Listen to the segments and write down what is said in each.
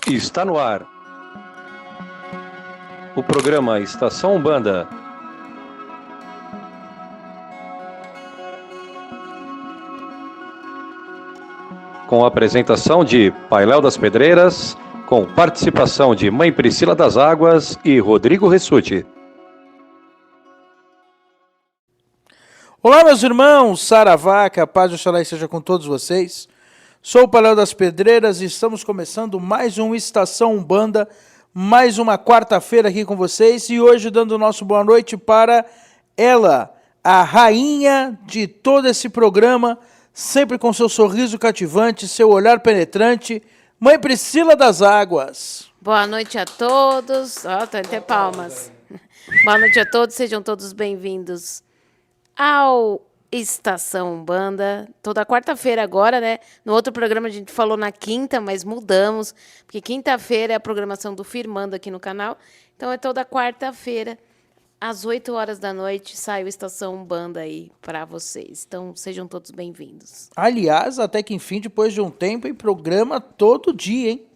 Está no ar o programa Estação Umbanda. Com a apresentação de Pai Léo das Pedreiras, com participação de Mãe Priscila das Águas e Rodrigo Ressuti. Olá, meus irmãos, saravá, que a paz do Oxalá esteja com todos vocês. Sou o Pai Léo das Pedreiras e estamos começando mais um Estação Umbanda, mais uma quarta-feira aqui com vocês e hoje dando o nosso boa noite para ela, a rainha de todo esse programa, sempre com seu sorriso cativante, seu olhar penetrante, Mãe Priscila das Águas. Boa noite a todos. Tem até palmas. Boa noite a todos, sejam todos bem-vindos ao Estação Umbanda. Toda quarta-feira agora, né? No outro programa a gente falou na quinta, mas mudamos, porque quinta-feira é a programação do Firmando aqui no canal. Então é toda quarta-feira, às 8 horas da noite, sai o Estação Umbanda aí para vocês. Então sejam todos bem-vindos. Aliás, até que enfim, depois de um tempo, em programa todo dia, hein?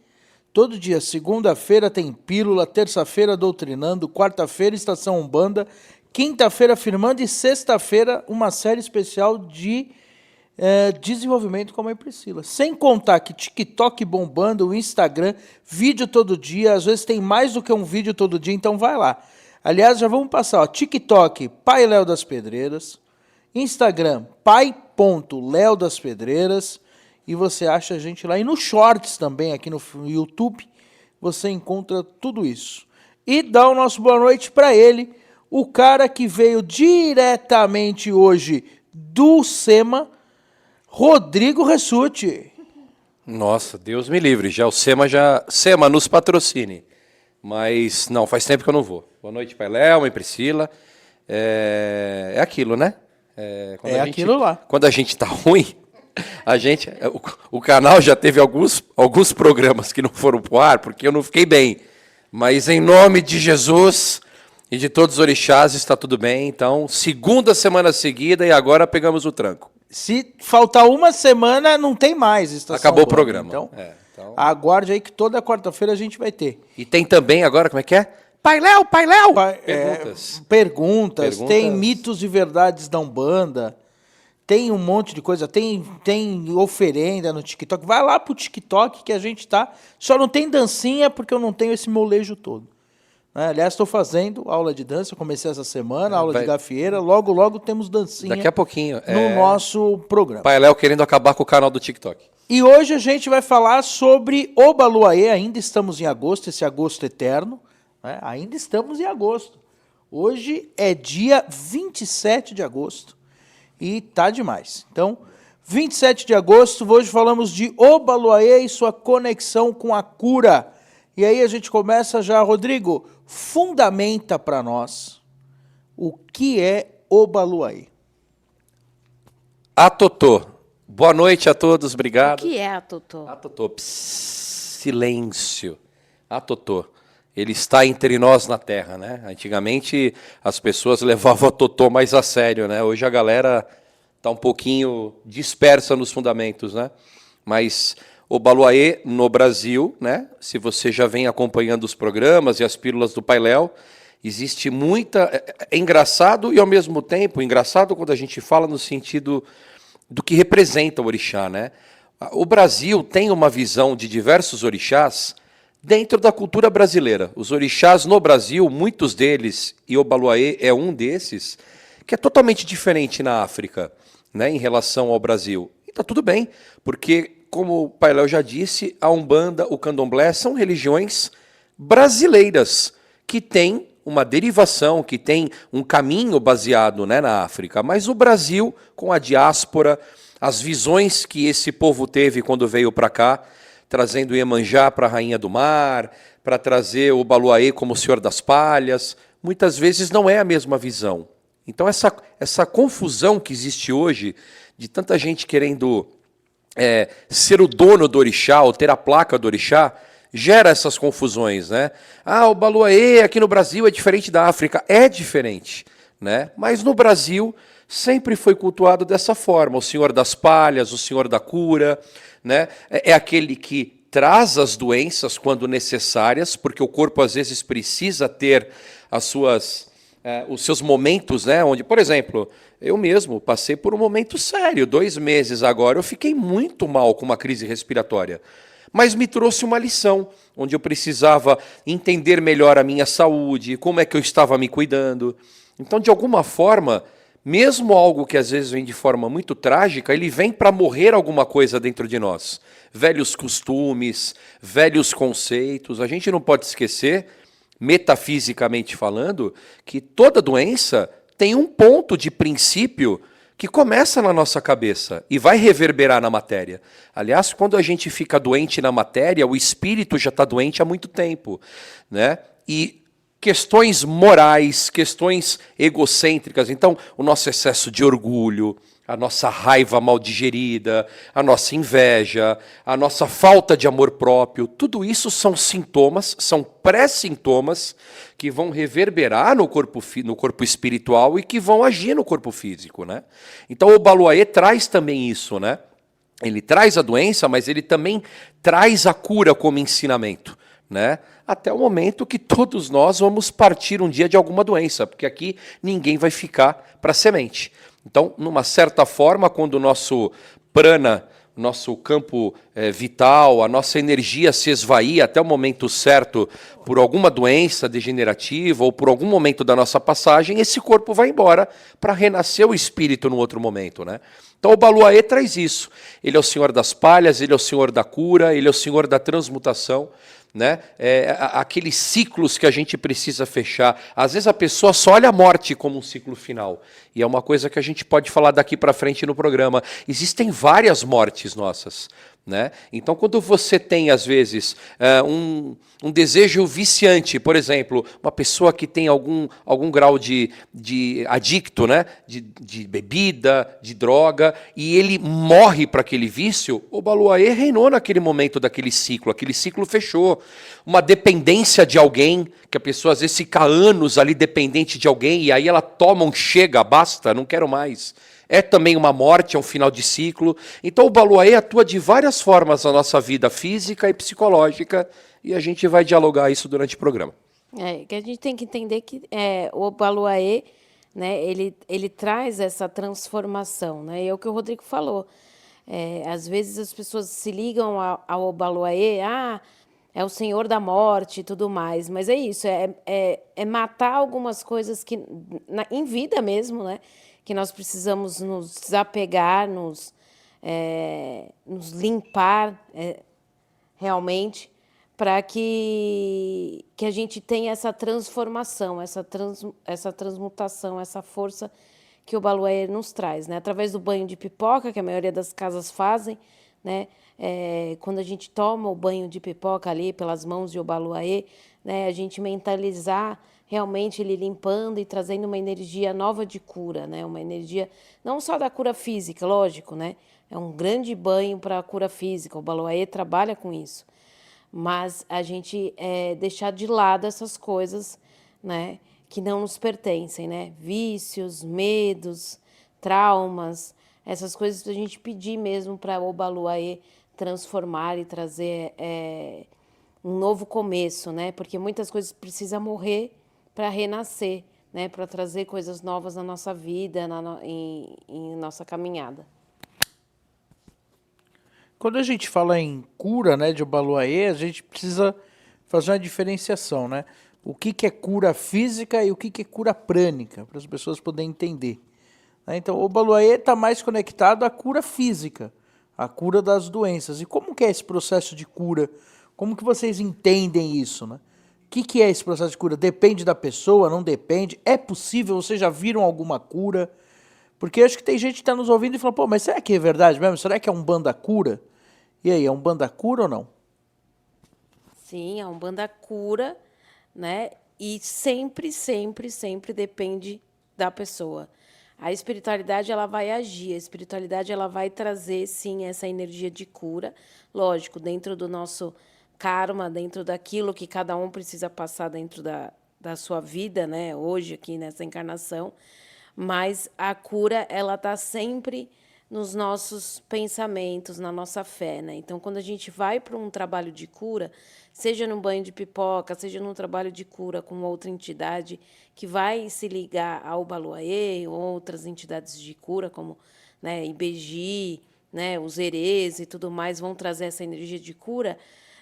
Todo dia, segunda-feira tem Pílula, terça-feira Doutrinando, quarta-feira Estação Umbanda, quinta-feira Firmando e sexta-feira uma série especial de desenvolvimento com a Mãe Priscila. Sem contar que TikTok bombando, o Instagram, vídeo todo dia, às vezes tem mais do que um vídeo todo dia, então vai lá. Aliás, já vamos passar, ó, TikTok, Pai Léo das Pedreiras, Instagram, pai.léo das Pedreiras, e você acha a gente lá. E no Shorts também, aqui no YouTube, você encontra tudo isso. E dá o nosso boa noite para ele, o cara que veio diretamente hoje do SEMA, Rodrigo Ressuti. Nossa, Deus me livre, já o SEMA nos patrocine. Mas não, faz tempo que eu não vou. Boa noite, Pai Léo, Mãe Priscila. É aquilo, né? Aquilo lá. Quando a gente tá ruim, o canal já teve alguns programas que não foram pro ar, porque eu não fiquei bem. Mas em nome de Jesus e de todos os orixás está tudo bem. Então, segunda semana seguida e agora pegamos o tranco. Se faltar uma semana, não tem mais Estação Acabou Umbanda. o programa. Então, Então, aguarde aí que toda quarta-feira a gente vai ter. E tem também agora, como é que é? Pai Léo, Pai Léo! Perguntas, tem mitos e verdades da Umbanda, tem um monte de coisa, tem oferenda no TikTok. Vai lá pro TikTok que a gente tá. Só não tem dancinha porque eu não tenho esse molejo todo. Aliás, estou fazendo aula de dança, eu comecei essa semana, aula de gafieira, logo temos dancinha. Daqui a pouquinho. No nosso programa. Pai Léo querendo acabar com o canal do TikTok. E hoje a gente vai falar sobre Obaluayê, ainda estamos em agosto, esse agosto eterno, né? Ainda estamos em agosto. Hoje é dia 27 de agosto e tá demais. Então, 27 de agosto, hoje falamos de Obaluayê e sua conexão com a cura. E aí a gente começa já, Rodrigo, fundamenta para nós o que é Obaluayê. Atotô. Boa noite a todos, obrigado. O que é Atotô? Atotô, silêncio. Atotô. Ele está entre nós na Terra, né? Antigamente as pessoas levavam Atotô mais a sério, né? Hoje a galera está um pouquinho dispersa nos fundamentos, né? Mas Obaluayê no Brasil, né? Se você já vem acompanhando os programas e as pílulas do Pai Léo, existe muita... É engraçado e ao mesmo tempo, engraçado quando a gente fala no sentido do que representa o orixá, né? O Brasil tem uma visão de diversos orixás dentro da cultura brasileira. Os orixás no Brasil, muitos deles, e Obaluayê é um desses, que é totalmente diferente na África, né, em relação ao Brasil. E tá tudo bem, porque, como o Pai Léo já disse, a Umbanda, o Candomblé são religiões brasileiras, que têm uma derivação, que tem um caminho baseado, né, na África. Mas o Brasil, com a diáspora, as visões que esse povo teve quando veio para cá, trazendo Iemanjá para a Rainha do Mar, para trazer o Obaluayê como o Senhor das Palhas, muitas vezes não é a mesma visão. Então essa confusão que existe hoje, de tanta gente querendo ser o dono do orixá, ou ter a placa do orixá, gera essas confusões, né? O Obaluayê aqui no Brasil é diferente da África. É diferente, né? Mas no Brasil sempre foi cultuado dessa forma. O Senhor das Palhas, o Senhor da Cura, né? É aquele que traz as doenças quando necessárias, porque o corpo às vezes precisa ter os seus momentos, né? Onde, por exemplo, eu mesmo passei por um momento sério, 2 meses agora, eu fiquei muito mal com uma crise respiratória. Mas me trouxe uma lição, onde eu precisava entender melhor a minha saúde, como é que eu estava me cuidando. Então, de alguma forma, mesmo algo que às vezes vem de forma muito trágica, ele vem para morrer alguma coisa dentro de nós. Velhos costumes, velhos conceitos. A gente não pode esquecer, metafisicamente falando, que toda doença tem um ponto de princípio que começa na nossa cabeça e vai reverberar na matéria. Aliás, quando a gente fica doente na matéria, o espírito já está doente há muito tempo, né? E questões morais, questões egocêntricas, então o nosso excesso de orgulho, a nossa raiva mal digerida, a nossa inveja, a nossa falta de amor próprio, tudo isso são sintomas, são pré-sintomas que vão reverberar no corpo espiritual e que vão agir no corpo físico, né? Então o Obaloaiê traz também isso, né? Ele traz a doença, mas ele também traz a cura como ensinamento, né? Até o momento que todos nós vamos partir um dia de alguma doença, porque aqui ninguém vai ficar para semente. Então, numa certa forma, quando o nosso prana, nosso campo vital, a nossa energia se esvair até o momento certo por alguma doença degenerativa ou por algum momento da nossa passagem, esse corpo vai embora para renascer o espírito no outro momento, né? Então o Obaloaiê traz isso. Ele é o senhor das palhas, ele é o senhor da cura, ele é o senhor da transmutação, né? Aqueles ciclos que a gente precisa fechar. Às vezes a pessoa só olha a morte como um ciclo final. E é uma coisa que a gente pode falar daqui para frente no programa. Existem várias mortes nossas, né? Então, quando você tem, às vezes, um desejo viciante, por exemplo, uma pessoa que tem algum grau de adicto, né? de bebida, de droga, e ele morre para aquele vício, o Obaloaiê reinou naquele momento daquele ciclo, aquele ciclo fechou. Uma dependência de alguém, que a pessoa às vezes fica anos ali dependente de alguém, e aí ela toma um chega, basta, não quero mais. É também uma morte, é um final de ciclo. Então o Obaloaiê atua de várias formas na nossa vida física e psicológica, e a gente vai dialogar isso durante o programa. Que a gente tem que entender que o Obaloaiê, né, ele traz essa transformação, né? E é o que o Rodrigo falou. Às vezes as pessoas se ligam ao Obaloaiê, é o Senhor da Morte e tudo mais, mas é isso, é matar algumas coisas que, em vida mesmo, né? Que nós precisamos nos desapegar, nos limpar realmente, para que a gente tenha essa transformação, essa transmutação, essa força que o Obaloaiê nos traz, né? Através do banho de pipoca, que a maioria das casas fazem, né? Quando a gente toma o banho de pipoca ali pelas mãos de Obaloaiê, né? A gente mentalizar realmente ele limpando e trazendo uma energia nova de cura, né? Uma energia não só da cura física, lógico, né? É um grande banho para a cura física, o Obaloaiê trabalha com isso. Mas a gente deixar de lado essas coisas, né, que não nos pertencem, né? Vícios, medos, traumas, essas coisas a gente pedir mesmo para o Obaloaiê transformar e trazer um novo começo, né? Porque muitas coisas precisam morrer para renascer, né? Para trazer coisas novas na nossa vida, em nossa caminhada. Quando a gente fala em cura, né, de Obaloaiê, a gente precisa fazer uma diferenciação, né? O que é cura física e o que é cura prânica, para as pessoas poderem entender. Então, o Obaloaiê está mais conectado à cura física, à cura das doenças. E como que é esse processo de cura? Como que vocês entendem isso, né? O que é esse processo de cura? Depende da pessoa, não depende? É possível? Vocês já viram alguma cura? Porque acho que tem gente que está nos ouvindo e fala, pô, mas será que é verdade mesmo? Será que é Umbanda cura? E aí, é Umbanda cura ou não? Sim, a Umbanda cura, né? E sempre, sempre, sempre depende da pessoa. A espiritualidade ela vai agir, a espiritualidade ela vai trazer, sim, essa energia de cura. Lógico, dentro do nosso karma, dentro daquilo que cada um precisa passar dentro da sua vida, né? Hoje, aqui nessa encarnação. Mas a cura, ela está sempre nos nossos pensamentos, na nossa fé, né? Então, quando a gente vai para um trabalho de cura, seja num banho de pipoca, seja num trabalho de cura com outra entidade que vai se ligar ao Baluaê ou outras entidades de cura, como, né, Ibeji, né, os Erês e tudo mais, vão trazer essa energia de cura,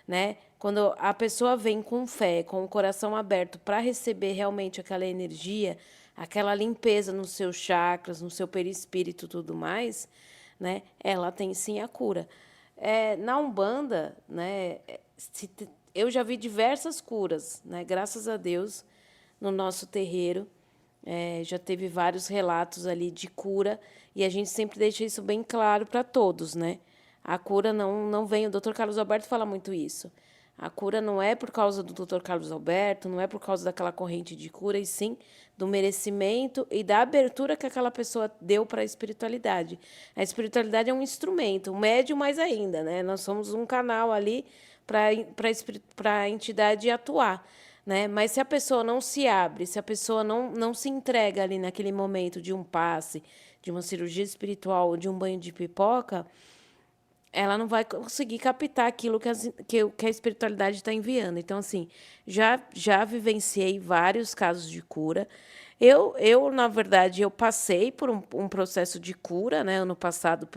né? Quando a pessoa vem com fé, com o coração aberto para receber realmente aquela energia, aquela limpeza nos seus chakras, no seu perispírito e tudo mais, né? Ela tem sim a cura. Na Umbanda, né, eu já vi diversas curas, né? Graças a Deus, no nosso terreiro. Já teve vários relatos ali de cura, e a gente sempre deixa isso bem claro para todos, né? A cura não vem, o Dr. Carlos Alberto fala muito isso. A cura não é por causa do Dr. Carlos Alberto, não é por causa daquela corrente de cura, e sim do merecimento e da abertura que aquela pessoa deu para a espiritualidade. A espiritualidade é um instrumento, um médium mais ainda, né? Nós somos um canal ali para a entidade atuar. Né? Mas se a pessoa não se abre, se a pessoa não se entrega ali naquele momento de um passe, de uma cirurgia espiritual ou de um banho de pipoca, ela não vai conseguir captar aquilo que a espiritualidade está enviando. Então, assim, já vivenciei vários casos de cura. Na verdade, eu passei por um processo de cura, né, ano passado,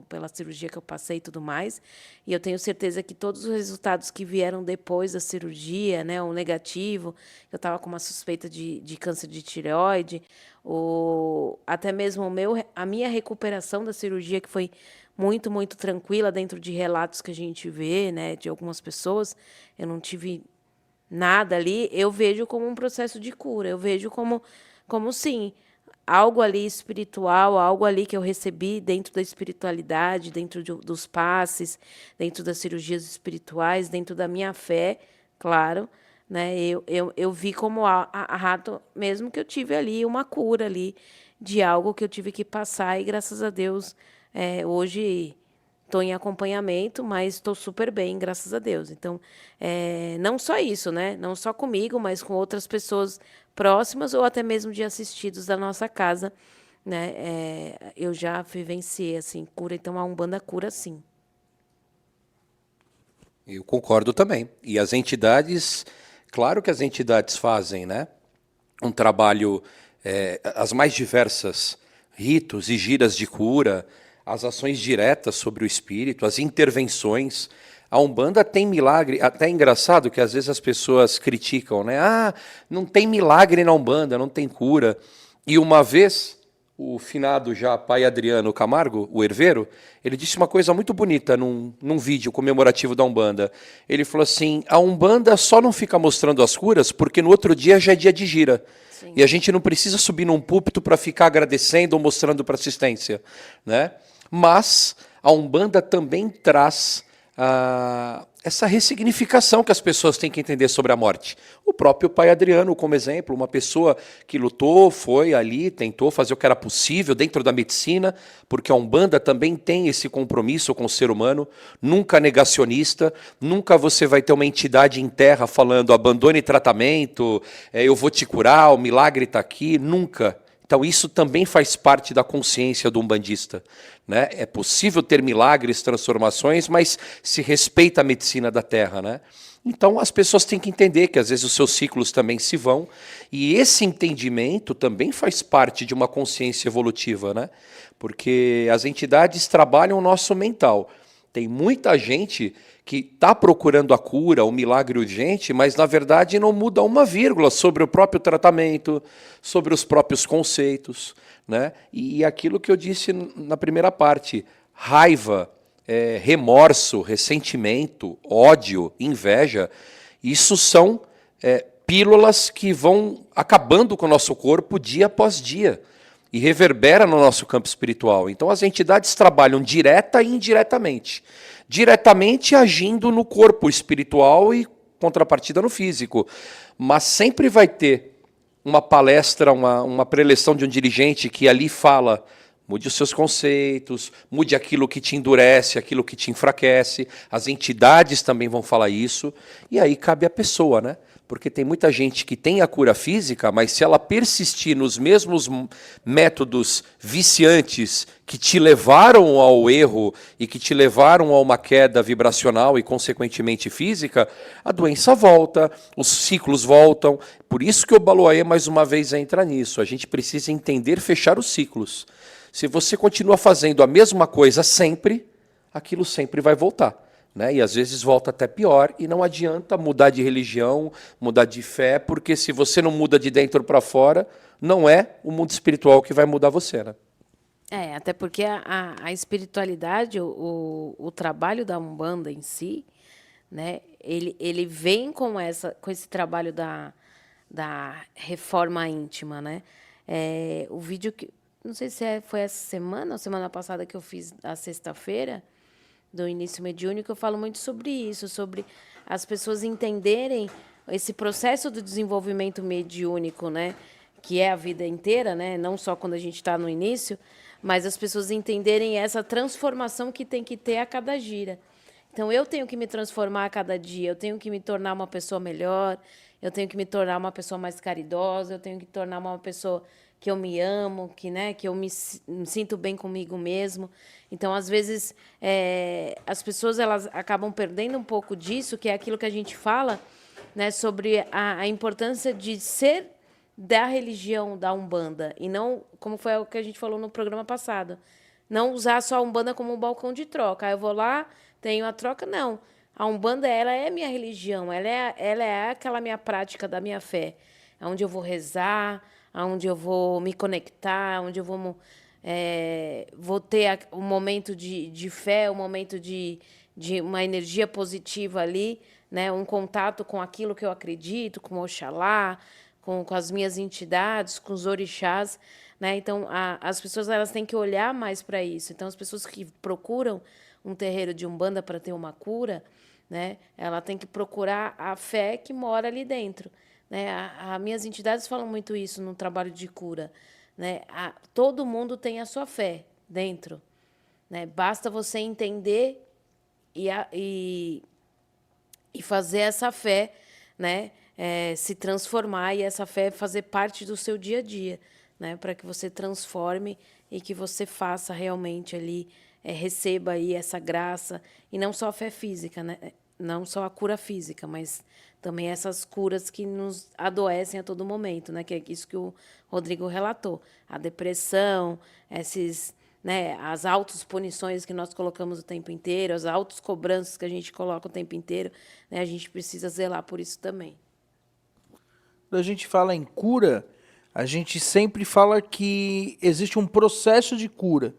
pela cirurgia que eu passei e tudo mais, e eu tenho certeza que todos os resultados que vieram depois da cirurgia, né, o negativo, eu estava com uma suspeita de câncer de tireoide, até mesmo a minha recuperação da cirurgia, que foi muito, muito tranquila, dentro de relatos que a gente vê, né, de algumas pessoas, eu não tive nada ali, eu vejo como um processo de cura, eu vejo como sim, algo ali espiritual, algo ali que eu recebi dentro da espiritualidade, dentro dos passes, dentro das cirurgias espirituais, dentro da minha fé, claro, né? Eu vi como a rato, mesmo que eu tive ali uma cura ali de algo que eu tive que passar, e graças a Deus, hoje estou em acompanhamento, mas estou super bem, graças a Deus. Então, não só isso, né? Não só comigo, mas com outras pessoas próximas ou até mesmo de assistidos da nossa casa, né? Eu já vivenciei, assim, cura. Então, a Umbanda cura, sim. Eu concordo também. E as entidades, claro que as entidades fazem, né, um trabalho, as mais diversas ritos e giras de cura, as ações diretas sobre o espírito, as intervenções. A Umbanda tem milagre, até é engraçado que às vezes as pessoas criticam, né? Ah, não tem milagre na Umbanda, não tem cura. E uma vez, o finado já pai Adriano Camargo, o herveiro, ele disse uma coisa muito bonita num vídeo comemorativo da Umbanda. Ele falou assim, a Umbanda só não fica mostrando as curas porque no outro dia já é dia de gira. Sim. E a gente não precisa subir num púlpito para ficar agradecendo ou mostrando para assistência, né? Mas a Umbanda também traz essa ressignificação que as pessoas têm que entender sobre a morte. O próprio pai Adriano, como exemplo, uma pessoa que lutou, foi ali, tentou fazer o que era possível dentro da medicina, porque a Umbanda também tem esse compromisso com o ser humano, nunca negacionista, nunca você vai ter uma entidade em terra falando abandone tratamento, eu vou te curar, o milagre está aqui, nunca. Então isso também faz parte da consciência do umbandista, né? É possível ter milagres, transformações, mas se respeita a medicina da terra, né? Então as pessoas têm que entender que às vezes os seus ciclos também se vão, e esse entendimento também faz parte de uma consciência evolutiva, né? Porque as entidades trabalham o nosso mental. Tem muita gente que está procurando a cura, o milagre urgente, mas, na verdade, não muda uma vírgula sobre o próprio tratamento, sobre os próprios conceitos, né? E aquilo que eu disse na primeira parte, raiva, remorso, ressentimento, ódio, inveja, isso são pílulas que vão acabando com o nosso corpo dia após dia e reverbera no nosso campo espiritual. Então as entidades trabalham direta e indiretamente. Diretamente agindo no corpo espiritual e contrapartida no físico. Mas sempre vai ter uma palestra, uma preleção de um dirigente que ali fala, mude os seus conceitos, mude aquilo que te endurece, aquilo que te enfraquece. As entidades também vão falar isso. E aí cabe à pessoa, né? Porque tem muita gente que tem a cura física, mas se ela persistir nos mesmos métodos viciantes que te levaram ao erro e que te levaram a uma queda vibracional e, consequentemente, física, a doença volta, os ciclos voltam. Por isso que o Baloaê, mais uma vez, entra nisso. A gente precisa entender fechar os ciclos. Se você continua fazendo a mesma coisa sempre, aquilo sempre vai voltar. Né? E às vezes volta até pior, e não adianta mudar de religião, mudar de fé, porque se você não muda de dentro para fora, não é o mundo espiritual que vai mudar você. Né? Até porque a espiritualidade, o trabalho da Umbanda em si, né, ele vem com esse trabalho da reforma íntima. Né? O vídeo que. Não sei se foi essa semana ou semana passada que eu fiz, a sexta-feira, do início mediúnico, eu falo muito sobre isso, sobre as pessoas entenderem esse processo do desenvolvimento mediúnico, né, que é a vida inteira, né, não só quando a gente está no início, mas as pessoas entenderem essa transformação que tem que ter a cada gira. Então, eu tenho que me transformar a cada dia, eu tenho que me tornar uma pessoa melhor, eu tenho que me tornar uma pessoa mais caridosa, eu tenho que tornar uma pessoa que eu me amo, que eu me sinto bem comigo mesmo. Então, às vezes, as pessoas elas acabam perdendo um pouco disso, que é aquilo que a gente fala, né, sobre a importância de ser da religião da Umbanda, e não, como foi o que a gente falou no programa passado, não usar só a Umbanda como um balcão de troca. Eu vou lá, tenho a troca, não. A Umbanda, ela é minha religião, ela é aquela minha prática da minha fé, onde eu vou rezar, onde eu vou me conectar, onde eu vou ter um momento de fé, um momento de uma energia positiva ali, né? Um contato com aquilo que eu acredito, com Oxalá, com as minhas entidades, com os orixás. Né? Então, as pessoas elas têm que olhar mais para isso. Então, as pessoas que procuram um terreiro de Umbanda para ter uma cura, né? Ela tem que procurar a fé que mora ali dentro. Né? As minhas entidades falam muito isso no trabalho de cura. Né? Todo mundo tem a sua fé dentro. Né? Basta você entender e fazer essa fé, né, se transformar, e essa fé fazer parte do seu dia a dia, né, para que você transforme e que você faça realmente ali, receba aí essa graça, e não só a fé física, né, não só a cura física, mas também essas curas que nos adoecem a todo momento, né, que é isso que o Rodrigo relatou, a depressão, né, as autopunições que nós colocamos o tempo inteiro, as autocobranças que a gente coloca o tempo inteiro, né, a gente precisa zelar por isso também. Quando a gente fala em cura, a gente sempre fala que existe um processo de cura,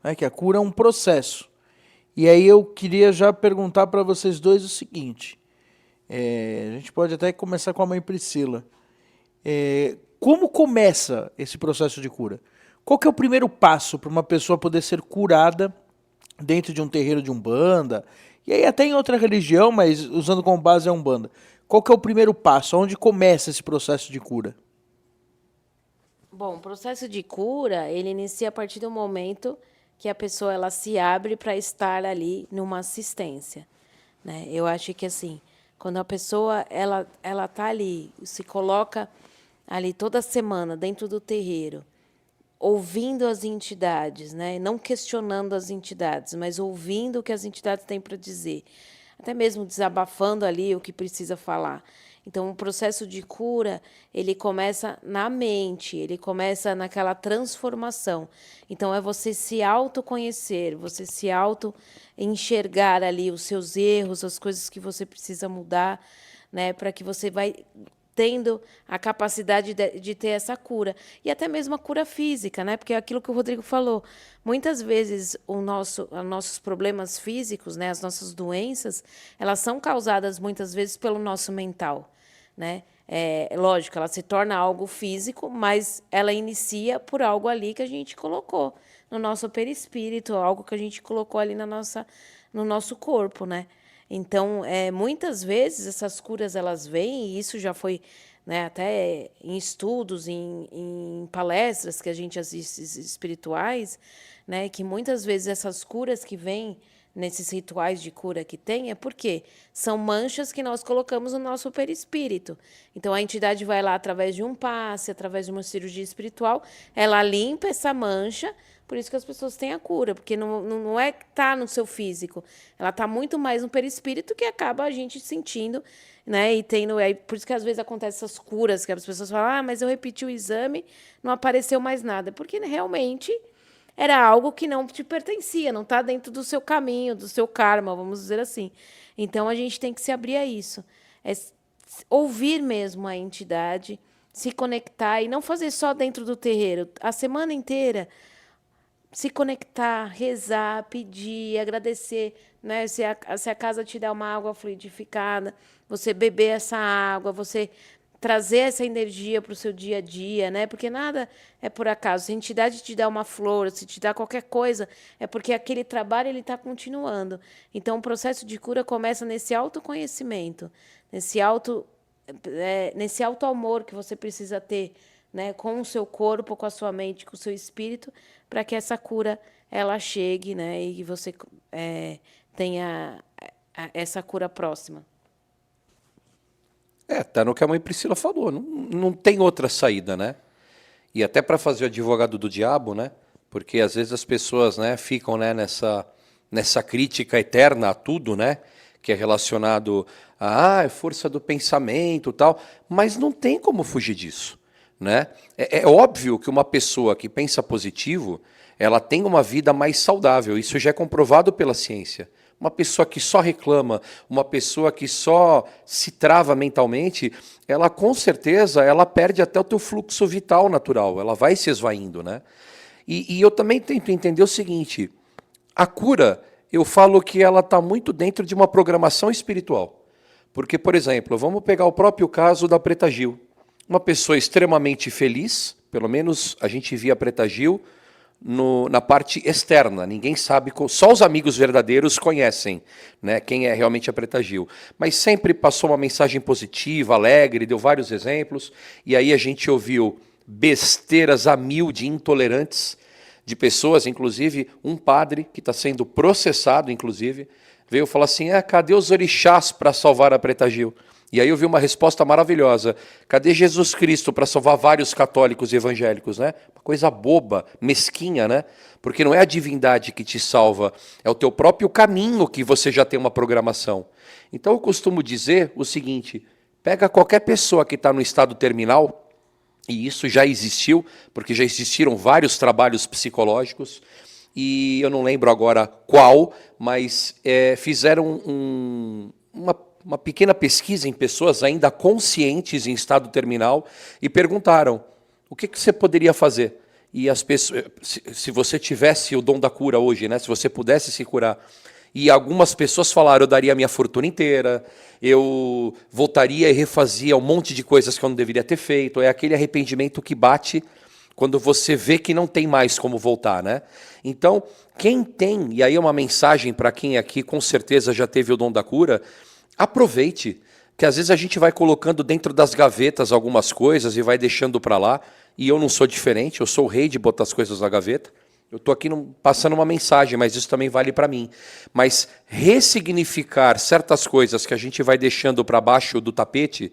né, que a cura é um processo. E aí eu queria já perguntar para vocês dois o seguinte, a gente pode até começar com a mãe Priscila. Como começa esse processo de cura? Qual que é o primeiro passo para uma pessoa poder ser curada dentro de um terreiro de Umbanda? E aí até em outra religião, mas usando como base a Umbanda. Qual que é o primeiro passo? Onde começa esse processo de cura? Bom, o processo de cura, ele inicia a partir do momento que a pessoa ela se abre para estar ali numa assistência. Né? Eu acho que, assim, quando a pessoa ela tá ali, se coloca ali toda semana dentro do terreiro, ouvindo as entidades, né? Não questionando as entidades, mas ouvindo o que as entidades têm para dizer, até mesmo desabafando ali o que precisa falar. Então, o processo de cura, ele começa na mente, ele começa naquela transformação. Então, é você se autoconhecer, você se auto-enxergar ali os seus erros, as coisas que você precisa mudar, né? Para que você vai tendo a capacidade de ter essa cura. E até mesmo a cura física, né? Porque é aquilo que o Rodrigo falou. Muitas vezes os nossos problemas físicos, né? As nossas doenças, elas são causadas muitas vezes pelo nosso mental, né? Lógico, ela se torna algo físico, mas ela inicia por algo ali que a gente colocou no nosso perispírito, algo que a gente colocou ali no nosso corpo, né? Então, muitas vezes essas curas elas vêm, e isso já foi, né, até em estudos, em palestras que a gente assiste espirituais, né, que muitas vezes essas curas que vêm nesses rituais de cura que tem, é porque são manchas que nós colocamos no nosso perispírito. Então, a entidade vai lá através de um passe, através de uma cirurgia espiritual, ela limpa essa mancha, por isso que as pessoas têm a cura, porque não é que está no seu físico, ela está muito mais no perispírito, que acaba a gente sentindo, né? E tendo, por isso que às vezes acontecem essas curas, que as pessoas falam, mas eu repeti o exame, não apareceu mais nada, porque realmente era algo que não te pertencia, não está dentro do seu caminho, do seu karma, vamos dizer assim. Então, a gente tem que se abrir a isso. É ouvir mesmo a entidade, se conectar e não fazer só dentro do terreiro. A semana inteira, se conectar, rezar, pedir, agradecer. Né? Se a casa te dá uma água fluidificada, você beber essa água, você trazer essa energia para o seu dia a dia, né? Porque nada é por acaso. Se a entidade te dá uma flor, se te dá qualquer coisa, é porque aquele trabalho ele está continuando. Então, o processo de cura começa nesse autoconhecimento, nesse auto amor que você precisa ter, né? Com o seu corpo, com a sua mente, com o seu espírito, para que essa cura ela chegue, né? E você tenha essa cura próxima. Tá no que a mãe Priscila falou, não tem outra saída, né? E até para fazer o advogado do diabo, né? Porque às vezes as pessoas, né, ficam, né, nessa crítica eterna a tudo, né? Que é relacionado a força do pensamento e tal, mas não tem como fugir disso, né? É óbvio que uma pessoa que pensa positivo, ela tem uma vida mais saudável, isso já é comprovado pela ciência. Uma pessoa que só reclama, uma pessoa que só se trava mentalmente, ela com certeza ela perde até o teu fluxo vital natural, ela vai se esvaindo, né? E eu também tento entender o seguinte, a cura, eu falo que ela está muito dentro de uma programação espiritual. Porque, por exemplo, vamos pegar o próprio caso da Preta Gil. Uma pessoa extremamente feliz, pelo menos a gente via a Preta Gil, na parte externa, ninguém sabe, só os amigos verdadeiros conhecem, né, quem é realmente a Preta Gil. Mas sempre passou uma mensagem positiva, alegre, deu vários exemplos, e aí a gente ouviu besteiras a mil de intolerantes, de pessoas, inclusive um padre que está sendo processado, inclusive, veio falar assim, cadê os orixás para salvar a Preta Gil? E aí eu vi uma resposta maravilhosa. Cadê Jesus Cristo para salvar vários católicos e evangélicos, né? Uma coisa boba, mesquinha, né? Porque não é a divindade que te salva, é o teu próprio caminho que você já tem uma programação. Então eu costumo dizer o seguinte, pega qualquer pessoa que está no estado terminal, e isso já existiu, porque já existiram vários trabalhos psicológicos, e eu não lembro agora qual, mas fizeram uma pequena pesquisa em pessoas ainda conscientes em estado terminal e perguntaram o que você poderia fazer. E as pessoas, se você tivesse o dom da cura hoje, né, se você pudesse se curar, e algumas pessoas falaram, eu daria a minha fortuna inteira, eu voltaria e refazia um monte de coisas que eu não deveria ter feito, é aquele arrependimento que bate quando você vê que não tem mais como voltar, né? Então, quem tem, e aí é uma mensagem para quem aqui com certeza já teve o dom da cura, aproveite, que às vezes a gente vai colocando dentro das gavetas algumas coisas e vai deixando para lá, e eu não sou diferente, eu sou o rei de botar as coisas na gaveta, eu estou aqui passando uma mensagem, mas isso também vale para mim. Mas ressignificar certas coisas que a gente vai deixando para baixo do tapete,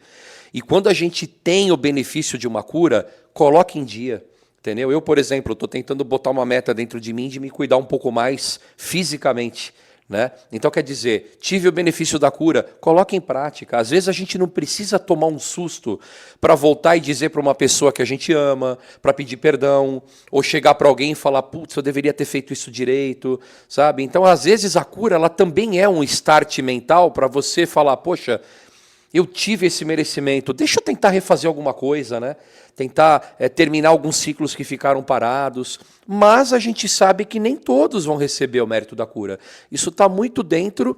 e quando a gente tem o benefício de uma cura, coloque em dia. Entendeu? Eu, por exemplo, estou tentando botar uma meta dentro de mim de me cuidar um pouco mais fisicamente. Né? Então, quer dizer, tive o benefício da cura, coloque em prática. Às vezes a gente não precisa tomar um susto para voltar e dizer para uma pessoa que a gente ama, para pedir perdão, ou chegar para alguém e falar, putz, eu deveria ter feito isso direito, sabe? Então, às vezes a cura ela também é um start mental para você falar, poxa, eu tive esse merecimento, deixa eu tentar refazer alguma coisa, né? Tentar terminar alguns ciclos que ficaram parados, mas a gente sabe que nem todos vão receber o mérito da cura. Isso está muito dentro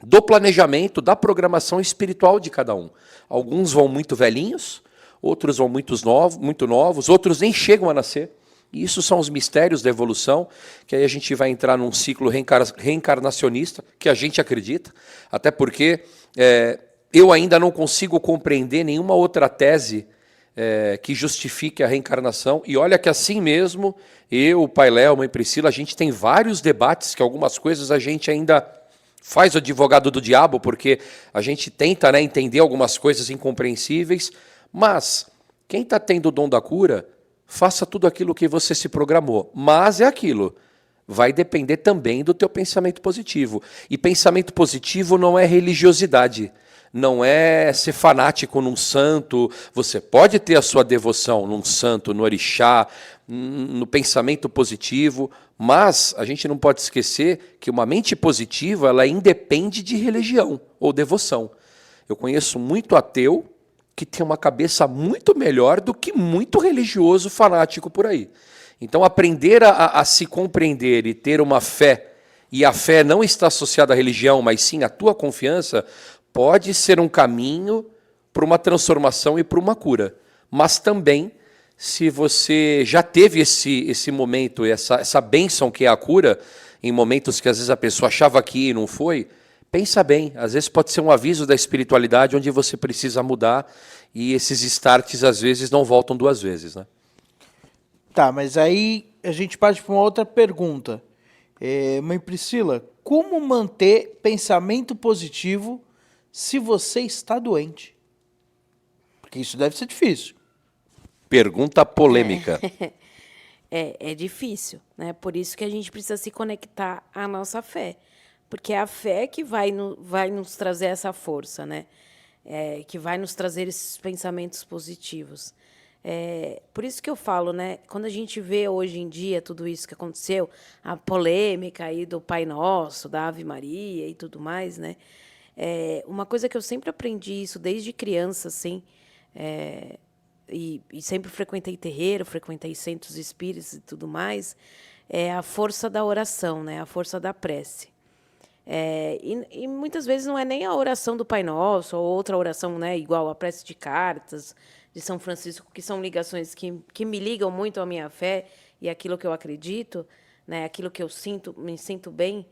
do planejamento, da programação espiritual de cada um. Alguns vão muito velhinhos, outros vão muito novos, outros nem chegam a nascer. E isso são os mistérios da evolução, que aí a gente vai entrar num ciclo reencarnacionista, que a gente acredita, até porque eu ainda não consigo compreender nenhuma outra tese que justifique a reencarnação. E olha que assim mesmo, eu, o Pai Léo, a Mãe Priscila, a gente tem vários debates que algumas coisas a gente ainda faz o advogado do diabo, porque a gente tenta, né, entender algumas coisas incompreensíveis, mas quem está tendo o dom da cura, faça tudo aquilo que você se programou. Mas é aquilo, vai depender também do teu pensamento positivo. E pensamento positivo não é religiosidade, não é ser fanático num santo. Você pode ter a sua devoção num santo, no orixá, no pensamento positivo, mas a gente não pode esquecer que uma mente positiva, ela independe de religião ou devoção. Eu conheço muito ateu que tem uma cabeça muito melhor do que muito religioso fanático por aí. Então, aprender a se compreender e ter uma fé, e a fé não está associada à religião, mas sim à tua confiança, pode ser um caminho para uma transformação e para uma cura. Mas também, se você já teve esse momento, essa bênção que é a cura, em momentos que às vezes a pessoa achava que ia e não foi, pensa bem, às vezes pode ser um aviso da espiritualidade onde você precisa mudar e esses starts às vezes não voltam duas vezes, né? Tá, mas aí a gente parte para uma outra pergunta. Mãe Priscila, como manter pensamento positivo se você está doente? Porque isso deve ser difícil. Pergunta polêmica. É difícil, né? Por isso que a gente precisa se conectar à nossa fé. Porque é a fé que vai nos trazer essa força, né? Que vai nos trazer esses pensamentos positivos. Por isso que eu falo, né? Quando a gente vê hoje em dia tudo isso que aconteceu, a polêmica aí do Pai Nosso, da Ave Maria e tudo mais, né? Uma coisa que eu sempre aprendi isso desde criança, assim, e sempre frequentei terreiro, frequentei centros espíritas e tudo mais, é a força da oração, né? A força da prece. E muitas vezes não é nem a oração do Pai Nosso ou outra oração, né, igual a prece de cartas de São Francisco, que são ligações que me ligam muito à minha fé e aquilo que eu acredito, né, aquilo que eu me sinto bem.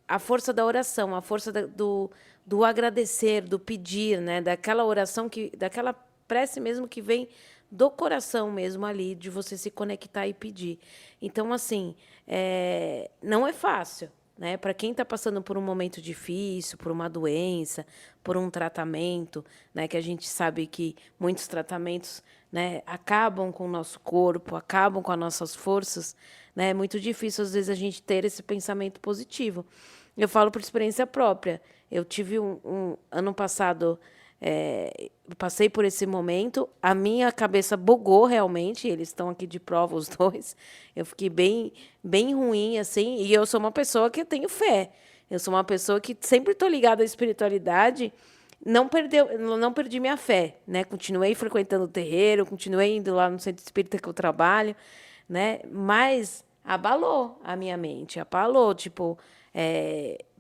A força da oração, a força do agradecer, do pedir, né, daquela oração, daquela prece mesmo que vem do coração mesmo ali, de você se conectar e pedir. Então, assim, não é fácil, né? Para quem está passando por um momento difícil, por uma doença, por um tratamento, né? Que a gente sabe que muitos tratamentos, né, acabam com o nosso corpo, acabam com as nossas forças, né? É muito difícil, às vezes, a gente ter esse pensamento positivo. Eu falo por experiência própria. Eu tive ano passado... passei por esse momento, a minha cabeça bugou realmente, eles estão aqui de prova os dois, eu fiquei bem ruim, assim, e eu sou uma pessoa que tenho fé, eu sou uma pessoa que sempre estou ligada à espiritualidade, não perdi minha fé, né? Continuei frequentando o terreiro, continuei indo lá no centro espírita que eu trabalho, né? Mas abalou a minha mente, tipo...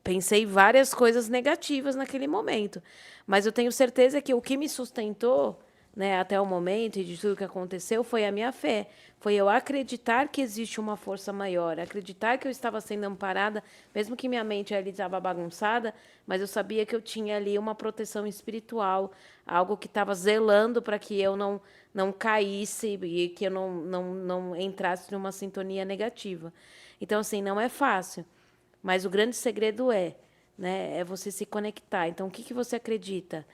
pensei várias coisas negativas naquele momento. Mas eu tenho certeza que o que me sustentou, né, até o momento e de tudo que aconteceu foi a minha fé. Foi eu acreditar que existe uma força maior, acreditar que eu estava sendo amparada, mesmo que minha mente ali estava bagunçada, mas eu sabia que eu tinha ali uma proteção espiritual, algo que estava zelando para que eu não caísse e que eu não entrasse numa sintonia negativa. Então, assim, não é fácil. Mas o grande segredo né, é você se conectar. Então, o que você acredita?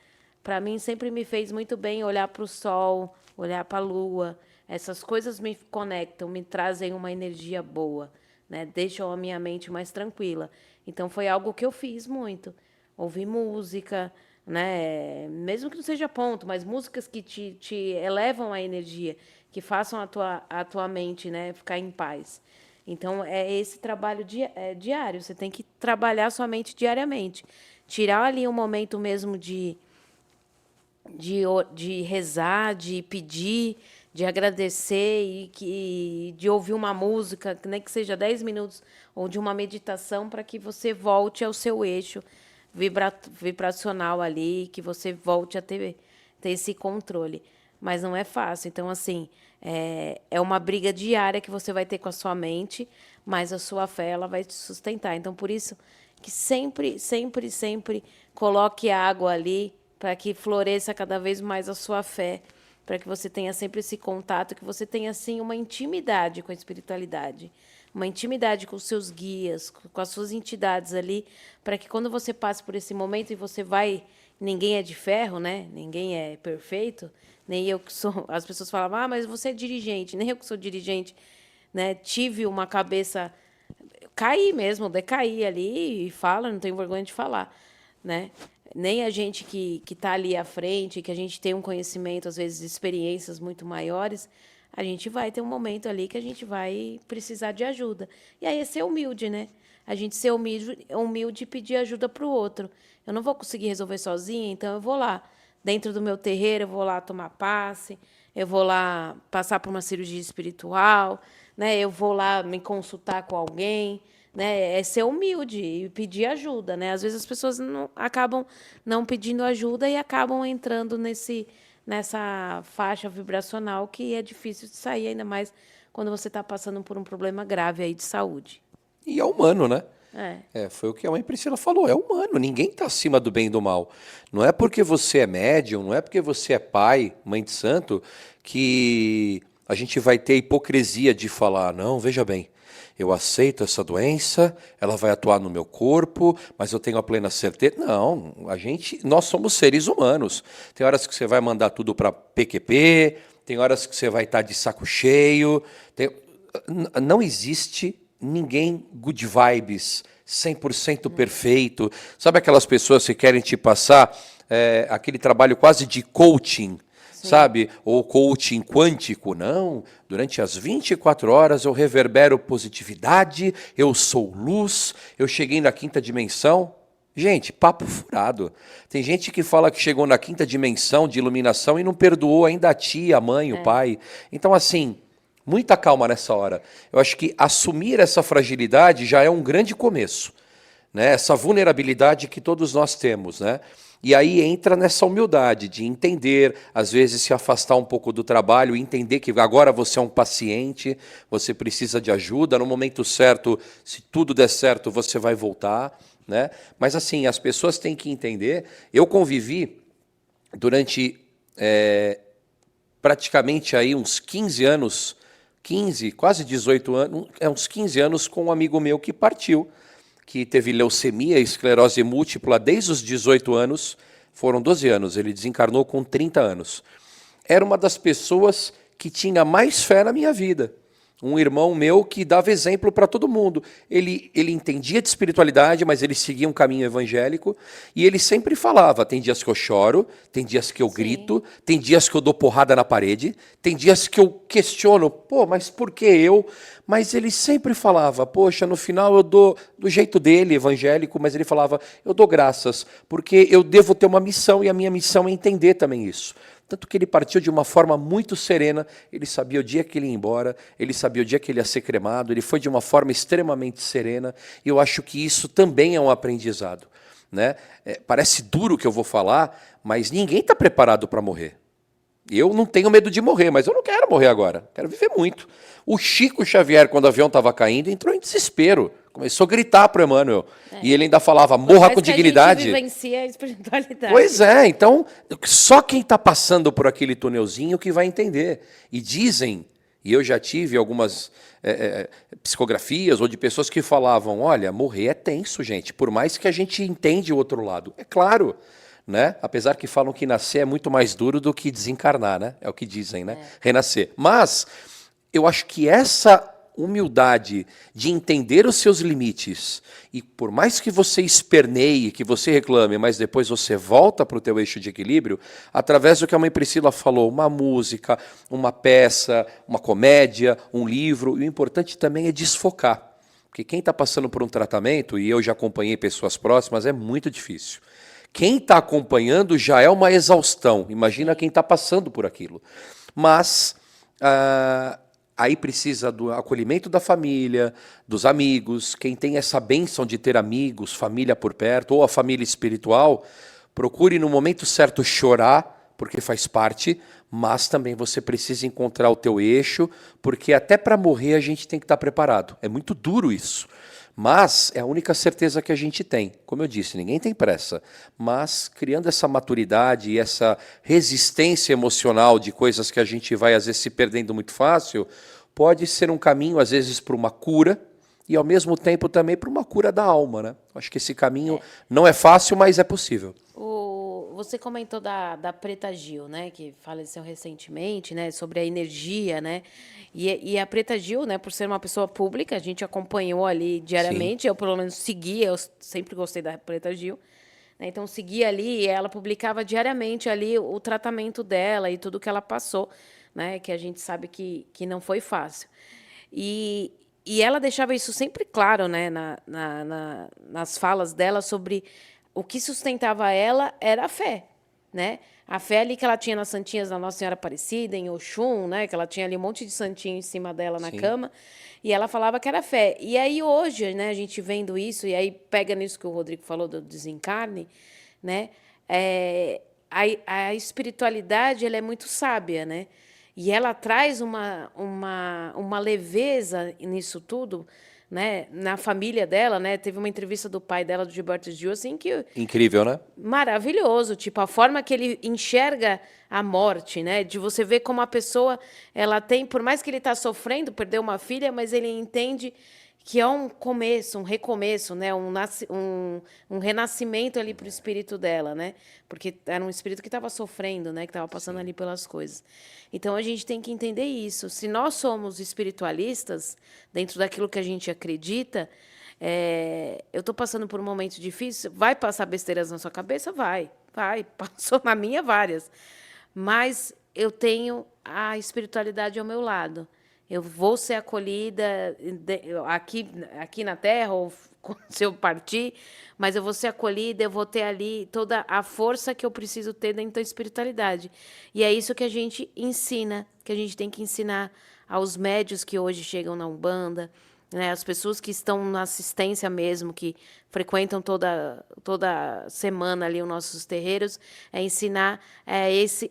Para mim, sempre me fez muito bem olhar para o sol, olhar para a lua. Essas coisas me conectam, me trazem uma energia boa, né? Deixam a minha mente mais tranquila. Então, foi algo que eu fiz muito. Ouvir música, né? Mesmo que não seja ponto, mas músicas que te elevam a energia, que façam a tua mente, né, ficar em paz. Então, é esse trabalho diário. Você tem que trabalhar sua mente diariamente. Tirar ali um momento mesmo de rezar, de pedir, de agradecer e de ouvir uma música, nem que seja 10 minutos, ou de uma meditação, para que você volte ao seu eixo vibracional ali, que você volte a ter esse controle. Mas não é fácil. Então, assim, é uma briga diária que você vai ter com a sua mente, mas a sua fé ela vai te sustentar. Então, por isso que sempre, sempre, sempre coloque água ali para que floresça cada vez mais a sua fé, para que você tenha sempre esse contato, que você tenha, assim, uma intimidade com a espiritualidade, uma intimidade com os seus guias, com as suas entidades ali, para que quando você passe por esse momento e você vai... Ninguém é de ferro, né? Ninguém é perfeito, nem eu que sou... As pessoas falam, mas você é dirigente, nem eu que sou dirigente, né? Tive uma cabeça... Caí mesmo, decaí ali e falo, não tenho vergonha de falar, né? Nem a gente que está ali à frente, que a gente tem um conhecimento, às vezes, experiências muito maiores, a gente vai ter um momento ali que a gente vai precisar de ajuda. E aí é ser humilde, né? A gente ser humilde e pedir ajuda para o outro. Eu não vou conseguir resolver sozinha, então eu vou lá. Dentro do meu terreiro, eu vou lá tomar passe, eu vou lá passar por uma cirurgia espiritual, né? Eu vou lá me consultar com alguém, né? É ser humilde e pedir ajuda, né? Às vezes as pessoas acabam não pedindo ajuda e acabam entrando nessa faixa vibracional que é difícil de sair, ainda mais quando você está passando por um problema grave aí de saúde. E é humano, né? É. Foi o que a mãe Priscila falou, é humano, ninguém está acima do bem e do mal. Não é porque você é médium, não é porque você é pai, mãe de santo, que a gente vai ter hipocrisia de falar, não, veja bem, eu aceito essa doença, ela vai atuar no meu corpo, mas eu tenho a plena certeza. Não, nós somos seres humanos. Tem horas que você vai mandar tudo para PQP, tem horas que você vai estar de saco cheio. Não existe ninguém good vibes, 100% perfeito. Sabe aquelas pessoas que querem te passar aquele trabalho quase de coaching, sabe? Ou coaching quântico? Não, durante as 24 horas eu reverbero positividade, eu sou luz, eu cheguei na quinta dimensão. Gente, papo furado. Tem gente que fala que chegou na quinta dimensão de iluminação e não perdoou ainda a tia, a mãe, o pai. Então, assim, muita calma nessa hora. Eu acho que assumir essa fragilidade já é um grande começo, né? Essa vulnerabilidade que todos nós temos, né? E aí entra nessa humildade de entender, às vezes se afastar um pouco do trabalho, entender que agora você é um paciente, você precisa de ajuda, no momento certo, se tudo der certo, você vai voltar, né? Mas assim, as pessoas têm que entender, eu convivi durante praticamente aí uns 15 anos, quase 18 anos, uns 15 anos com um amigo meu que partiu, que teve leucemia e esclerose múltipla desde os 18 anos, foram 12 anos, ele desencarnou com 30 anos. Era uma das pessoas que tinha mais fé na minha vida. Um irmão meu que dava exemplo para todo mundo. Ele entendia de espiritualidade, mas ele seguia um caminho evangélico, e ele sempre falava, tem dias que eu choro, tem dias que eu grito, tem dias que eu dou porrada na parede, tem dias que eu questiono, mas por que eu? Mas ele sempre falava, poxa, no final eu dou, do jeito dele, evangélico, mas ele falava, eu dou graças, porque eu devo ter uma missão, e a minha missão é entender também isso. Tanto que ele partiu de uma forma muito serena, ele sabia o dia que ele ia embora, ele sabia o dia que ele ia ser cremado, ele foi de uma forma extremamente serena, e eu acho que isso também é um aprendizado, né? Parece duro o que eu vou falar, mas ninguém está preparado para morrer. Eu não tenho medo de morrer, mas eu não quero morrer agora, quero viver muito. O Chico Xavier, quando o avião estava caindo, entrou em desespero. Começou a gritar para o Emmanuel. E ele ainda falava, morra com dignidade. A gente vivencia a espiritualidade. Pois é, então, só quem está passando por aquele túnelzinho que vai entender. E dizem, e eu já tive algumas psicografias ou de pessoas que falavam, olha, morrer é tenso, gente, por mais que a gente entende o outro lado. É claro, né? Apesar que falam que nascer é muito mais duro do que desencarnar, né? É o que dizem, né? Renascer. Mas eu acho que essa humildade de entender os seus limites, e por mais que você esperneie, que você reclame, mas depois você volta para o teu eixo de equilíbrio, através do que a mãe Priscila falou, uma música, uma peça, uma comédia, um livro, e o importante também é desfocar. Porque quem está passando por um tratamento, e eu já acompanhei pessoas próximas, é muito difícil. Quem está acompanhando já é uma exaustão, imagina quem está passando por aquilo. Mas aí precisa do acolhimento da família, dos amigos, quem tem essa bênção de ter amigos, família por perto, ou a família espiritual, procure no momento certo chorar, porque faz parte, mas também você precisa encontrar o teu eixo, porque até para morrer a gente tem que estar preparado. É muito duro isso. Mas é a única certeza que a gente tem. Como eu disse, ninguém tem pressa. Mas criando essa maturidade e essa resistência emocional de coisas que a gente vai, às vezes, se perdendo muito fácil, pode ser um caminho, às vezes, para uma cura e, ao mesmo tempo, também para uma cura da alma, né? Acho que esse caminho não é fácil, mas é possível. Você comentou da Preta Gil, né, que faleceu recentemente, né, sobre a energia, né, e a Preta Gil, né, por ser uma pessoa pública, a gente acompanhou ali diariamente, eu pelo menos seguia, eu sempre gostei da Preta Gil, né, então seguia ali e ela publicava diariamente ali o tratamento dela e tudo que ela passou, né, que a gente sabe que não foi fácil. E ela deixava isso sempre claro, né, nas falas dela sobre o que sustentava ela era a fé, né? A fé ali que ela tinha nas santinhas da Nossa Senhora Aparecida, em Oxum, né? Que ela tinha ali um monte de santinho em cima dela na cama, e ela falava que era fé. E aí hoje, né, a gente vendo isso, e aí pega nisso que o Rodrigo falou do desencarne, né? A espiritualidade ela é muito sábia, né? E ela traz uma leveza nisso tudo, né? Na família dela, né? Teve uma entrevista do pai dela, do Gilberto Gil, assim, que Incrível, né? maravilhoso, tipo, a forma que ele enxerga a morte, né? De você ver como a pessoa, ela tem, por mais que ele está sofrendo, perdeu uma filha, mas ele entende que é um começo, um recomeço, né? Um renascimento ali para o espírito dela, né? Porque era um espírito que estava sofrendo, né? Que estava passando ali pelas coisas. Então, a gente tem que entender isso. Se nós somos espiritualistas, dentro daquilo que a gente acredita, eu estou passando por um momento difícil, vai passar besteiras na sua cabeça? Vai. Passou na minha várias. Mas eu tenho a espiritualidade ao meu lado. Eu vou ser acolhida aqui na Terra, ou se eu partir, mas eu vou ser acolhida, eu vou ter ali toda a força que eu preciso ter dentro da espiritualidade. E é isso que a gente ensina, que a gente tem que ensinar aos médios que hoje chegam na Umbanda, né, as pessoas que estão na assistência mesmo, que frequentam toda semana ali os nossos terreiros, é ensinar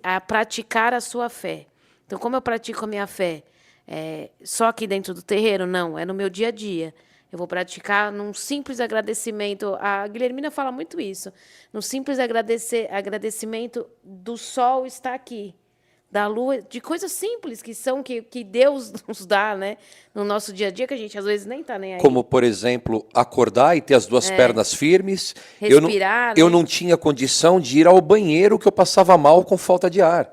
a praticar a sua fé. Então, como eu pratico a minha fé? Só aqui dentro do terreiro? Não, é no meu dia a dia. Eu vou praticar num simples agradecimento. A Guilhermina fala muito isso. Num simples agradecimento do sol estar aqui, da lua, de coisas simples que Deus nos dá, né? No nosso dia a dia, que a gente às vezes nem está nem aí. Como, por exemplo, acordar e ter as duas pernas firmes. Respirar, eu né? não tinha condição de ir ao banheiro, que eu passava mal com falta de ar.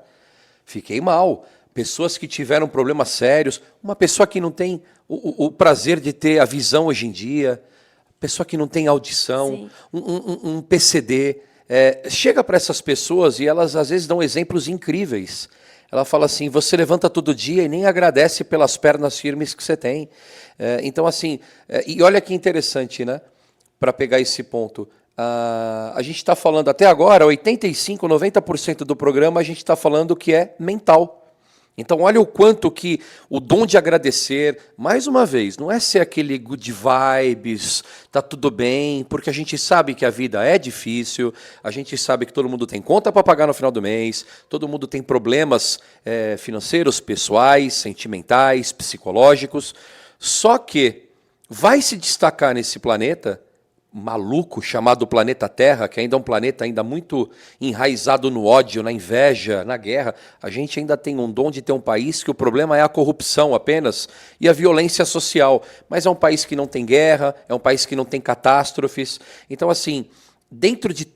Fiquei mal. Pessoas que tiveram problemas sérios, uma pessoa que não tem o prazer de ter a visão hoje em dia, pessoa que não tem audição, um PCD. Chega para essas pessoas e elas às vezes dão exemplos incríveis. Ela fala assim, você levanta todo dia e nem agradece pelas pernas firmes que você tem. Então, assim, e olha que interessante, né? Para pegar esse ponto. A gente está falando até agora, 85%, 90% do programa, a gente está falando que é mental. Então, olha o quanto que o dom de agradecer, mais uma vez, não é ser aquele good vibes, tá tudo bem, porque a gente sabe que a vida é difícil, a gente sabe que todo mundo tem conta para pagar no final do mês, todo mundo tem problemas financeiros, pessoais, sentimentais, psicológicos, só que vai se destacar nesse planeta maluco chamado planeta Terra, que ainda é um planeta ainda muito enraizado no ódio, na inveja, na guerra. A gente ainda tem um dom de ter um país que o problema é a corrupção apenas e a violência social. Mas é um país que não tem guerra, é um país que não tem catástrofes. Então, assim, dentro de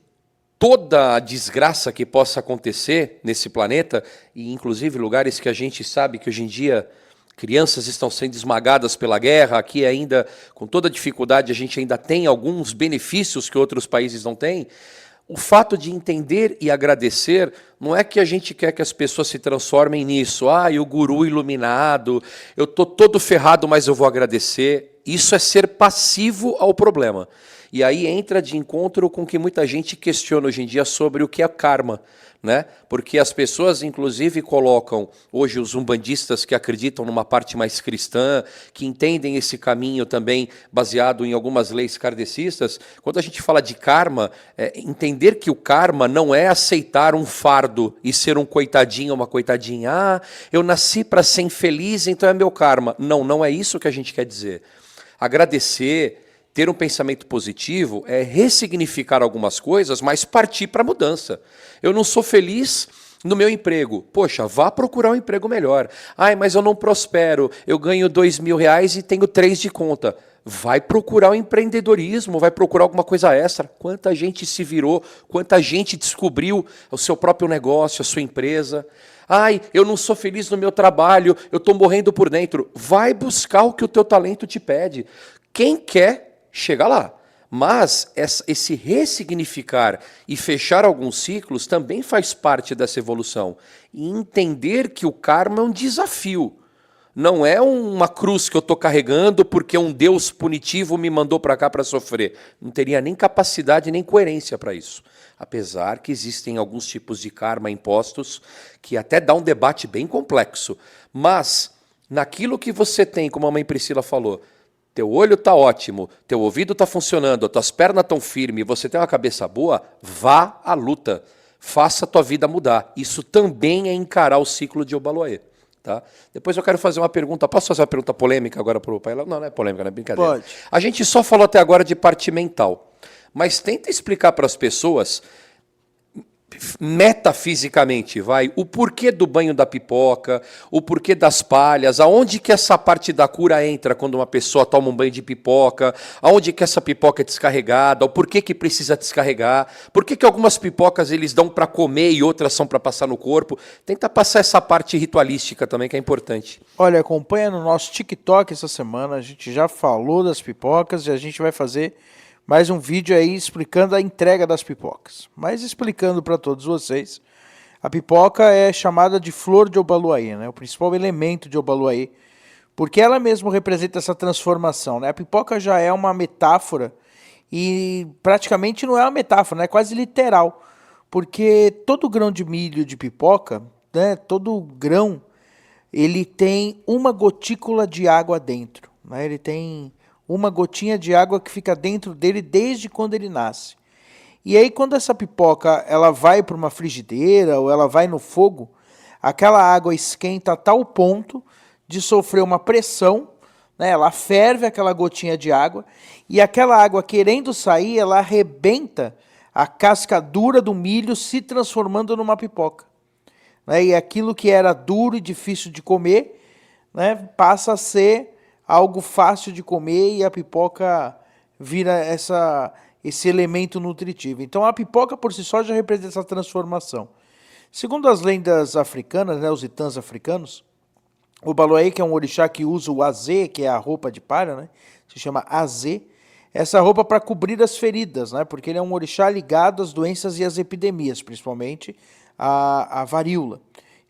toda a desgraça que possa acontecer nesse planeta, e inclusive lugares que a gente sabe que hoje em dia crianças estão sendo esmagadas pela guerra, aqui ainda, com toda dificuldade, a gente ainda tem alguns benefícios que outros países não têm. O fato de entender e agradecer não é que a gente quer que as pessoas se transformem nisso. E o guru iluminado, eu estou todo ferrado, mas eu vou agradecer. Isso é ser passivo ao problema. E aí entra de encontro com o que muita gente questiona hoje em dia sobre o que é karma, né? Porque as pessoas, inclusive, colocam hoje os umbandistas que acreditam numa parte mais cristã, que entendem esse caminho também baseado em algumas leis kardecistas. Quando a gente fala de karma, entender que o karma não é aceitar um fardo e ser um coitadinho, uma coitadinha. Eu nasci para ser infeliz, então é meu karma. Não, não é isso que a gente quer dizer. Agradecer ter um pensamento positivo é ressignificar algumas coisas, mas partir para a mudança. Eu não sou feliz no meu emprego. Poxa, vá procurar um emprego melhor. Ai, mas eu não prospero. Eu ganho R$ 2.000 e tenho 3 de conta. Vai procurar o empreendedorismo, vai procurar alguma coisa extra. Quanta gente se virou, quanta gente descobriu o seu próprio negócio, a sua empresa. Ai, eu não sou feliz no meu trabalho, eu estou morrendo por dentro. Vai buscar o que o teu talento te pede. Quem quer, chega lá. Mas esse ressignificar e fechar alguns ciclos também faz parte dessa evolução. E entender que o karma é um desafio. Não é uma cruz que eu estou carregando porque um Deus punitivo me mandou para cá para sofrer. Não teria nem capacidade nem coerência para isso. Apesar que existem alguns tipos de karma impostos que até dá um debate bem complexo. Mas, naquilo que você tem, como a mãe Priscila falou, teu olho está ótimo, teu ouvido está funcionando, as tuas pernas estão firmes, você tem uma cabeça boa, vá à luta. Faça a tua vida mudar. Isso também é encarar o ciclo de Obaloaiê. Tá? Depois eu quero fazer uma pergunta. Posso fazer uma pergunta polêmica agora para o pai? Não, não é polêmica, não é brincadeira. Pode. A gente só falou até agora de parte mental. Mas tenta explicar para as pessoas, metafisicamente, o porquê do banho da pipoca, o porquê das palhas, aonde que essa parte da cura entra quando uma pessoa toma um banho de pipoca, aonde que essa pipoca é descarregada, o porquê que precisa descarregar, por que algumas pipocas eles dão para comer e outras são para passar no corpo. Tenta passar essa parte ritualística também, que é importante. Olha, acompanha no nosso TikTok essa semana, a gente já falou das pipocas e a gente vai fazer mais um vídeo aí explicando a entrega das pipocas. Mas explicando para todos vocês, a pipoca é chamada de flor de Obaloaiê, né? O principal elemento de Obaloaiê, porque ela mesmo representa essa transformação, né? A pipoca já é uma metáfora e praticamente não é uma metáfora, né? É quase literal, porque todo grão de milho de pipoca, né? Todo grão, ele tem uma gotícula de água dentro, né? Ele tem uma gotinha de água que fica dentro dele desde quando ele nasce. E aí quando essa pipoca ela vai para uma frigideira ou ela vai no fogo, aquela água esquenta a tal ponto de sofrer uma pressão, né? Ela ferve aquela gotinha de água e aquela água querendo sair, ela arrebenta a casca dura do milho se transformando numa pipoca. Né? E aquilo que era duro e difícil de comer, né? Passa a ser algo fácil de comer e a pipoca vira esse elemento nutritivo. Então a pipoca por si só já representa essa transformação. Segundo as lendas africanas, né, os itãs africanos, o Obaloaiê, que é um orixá que usa o azê, que é a roupa de palha, né, se chama azê, essa roupa para cobrir as feridas, né, porque ele é um orixá ligado às doenças e às epidemias, principalmente a varíola.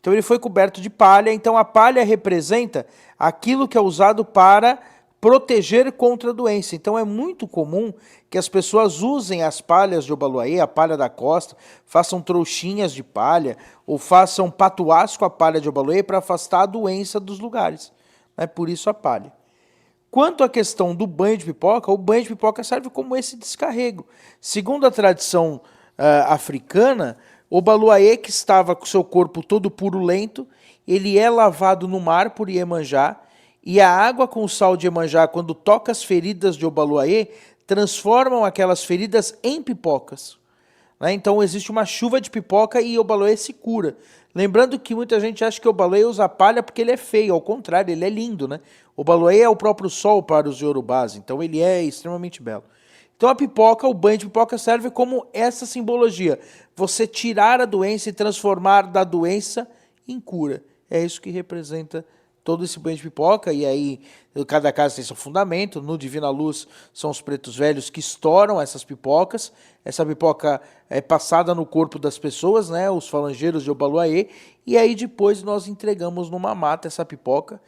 Então ele foi coberto de palha, então a palha representa aquilo que é usado para proteger contra a doença. Então é muito comum que as pessoas usem as palhas de Obaloaiê, a palha da costa, façam trouxinhas de palha ou façam patuás com a palha de Obaloaiê para afastar a doença dos lugares. É por isso a palha. Quanto à questão do banho de pipoca, o banho de pipoca serve como esse descarrego. Segundo a tradição africana, o Obaloaiê, que estava com seu corpo todo purulento, ele é lavado no mar por Iemanjá, e a água com o sal de Iemanjá, quando toca as feridas de Obaloaiê, transformam aquelas feridas em pipocas. Né? Então existe uma chuva de pipoca e Obaloaiê se cura. Lembrando que muita gente acha que o Obaloaiê usa palha porque ele é feio, ao contrário, ele é lindo. Né? O Obaloaiê é o próprio sol para os iorubás, então ele é extremamente belo. Então a pipoca, o banho de pipoca serve como essa simbologia. Você tirar a doença e transformar da doença em cura. É isso que representa todo esse banho de pipoca. E aí cada casa tem seu fundamento. No Divina Luz são os pretos velhos que estouram essas pipocas. Essa pipoca é passada no corpo das pessoas, né? Os falangeiros de Obaloaiê. E aí depois nós entregamos numa mata essa pipoca.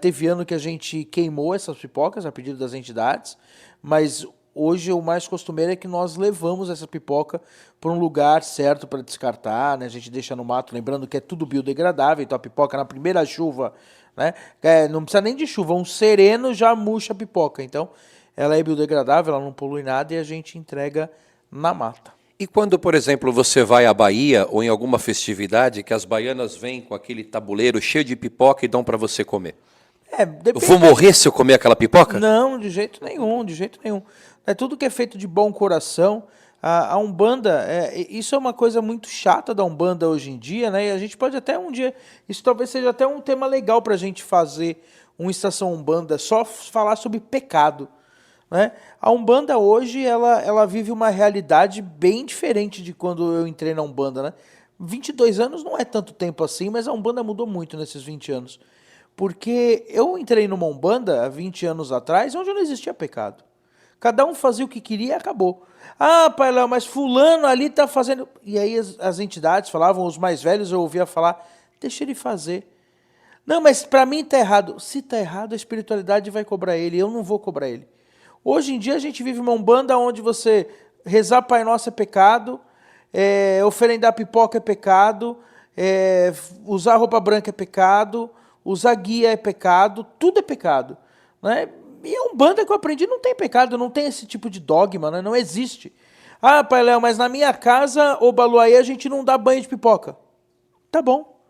Teve ano que a gente queimou essas pipocas a pedido das entidades, mas hoje o mais costumeiro é que nós levamos essa pipoca para um lugar certo para descartar, né? A gente deixa no mato, lembrando que é tudo biodegradável, então a pipoca na primeira chuva, né? Não precisa nem de chuva, um sereno já murcha a pipoca, então ela é biodegradável, ela não polui nada e a gente entrega na mata. E quando, por exemplo, você vai à Bahia ou em alguma festividade que as baianas vêm com aquele tabuleiro cheio de pipoca e dão para você comer? É, Eu depende. vou morrer se eu comer aquela pipoca? Não, de jeito nenhum, de jeito nenhum. É tudo que é feito de bom coração. A Umbanda, isso é uma coisa muito chata da Umbanda hoje em dia, né? E a gente pode até um dia, isso talvez seja até um tema legal para a gente fazer uma Estação Umbanda, só falar sobre pecado, né? A Umbanda hoje, ela vive uma realidade bem diferente de quando eu entrei na Umbanda, né? 22 anos não é tanto tempo assim, mas a Umbanda mudou muito nesses 20 anos. Porque eu entrei numa Umbanda há 20 anos atrás, onde não existia pecado. Cada um fazia o que queria e acabou. Ah, pai Léo, mas fulano ali está fazendo... E aí as entidades falavam, os mais velhos eu ouvia falar, deixa ele fazer. Não, mas para mim está errado. Se está errado, a espiritualidade vai cobrar ele, eu não vou cobrar ele. Hoje em dia a gente vive uma Umbanda onde você rezar Pai Nosso é pecado, oferendar pipoca é pecado, usar roupa branca é pecado, usar guia é pecado, tudo é pecado, né? E a Umbanda que eu aprendi não tem pecado, não tem esse tipo de dogma, né? Não existe. Ah, pai Léo, mas na minha casa, ô Baluaê, a gente não dá banho de pipoca. Tá bom.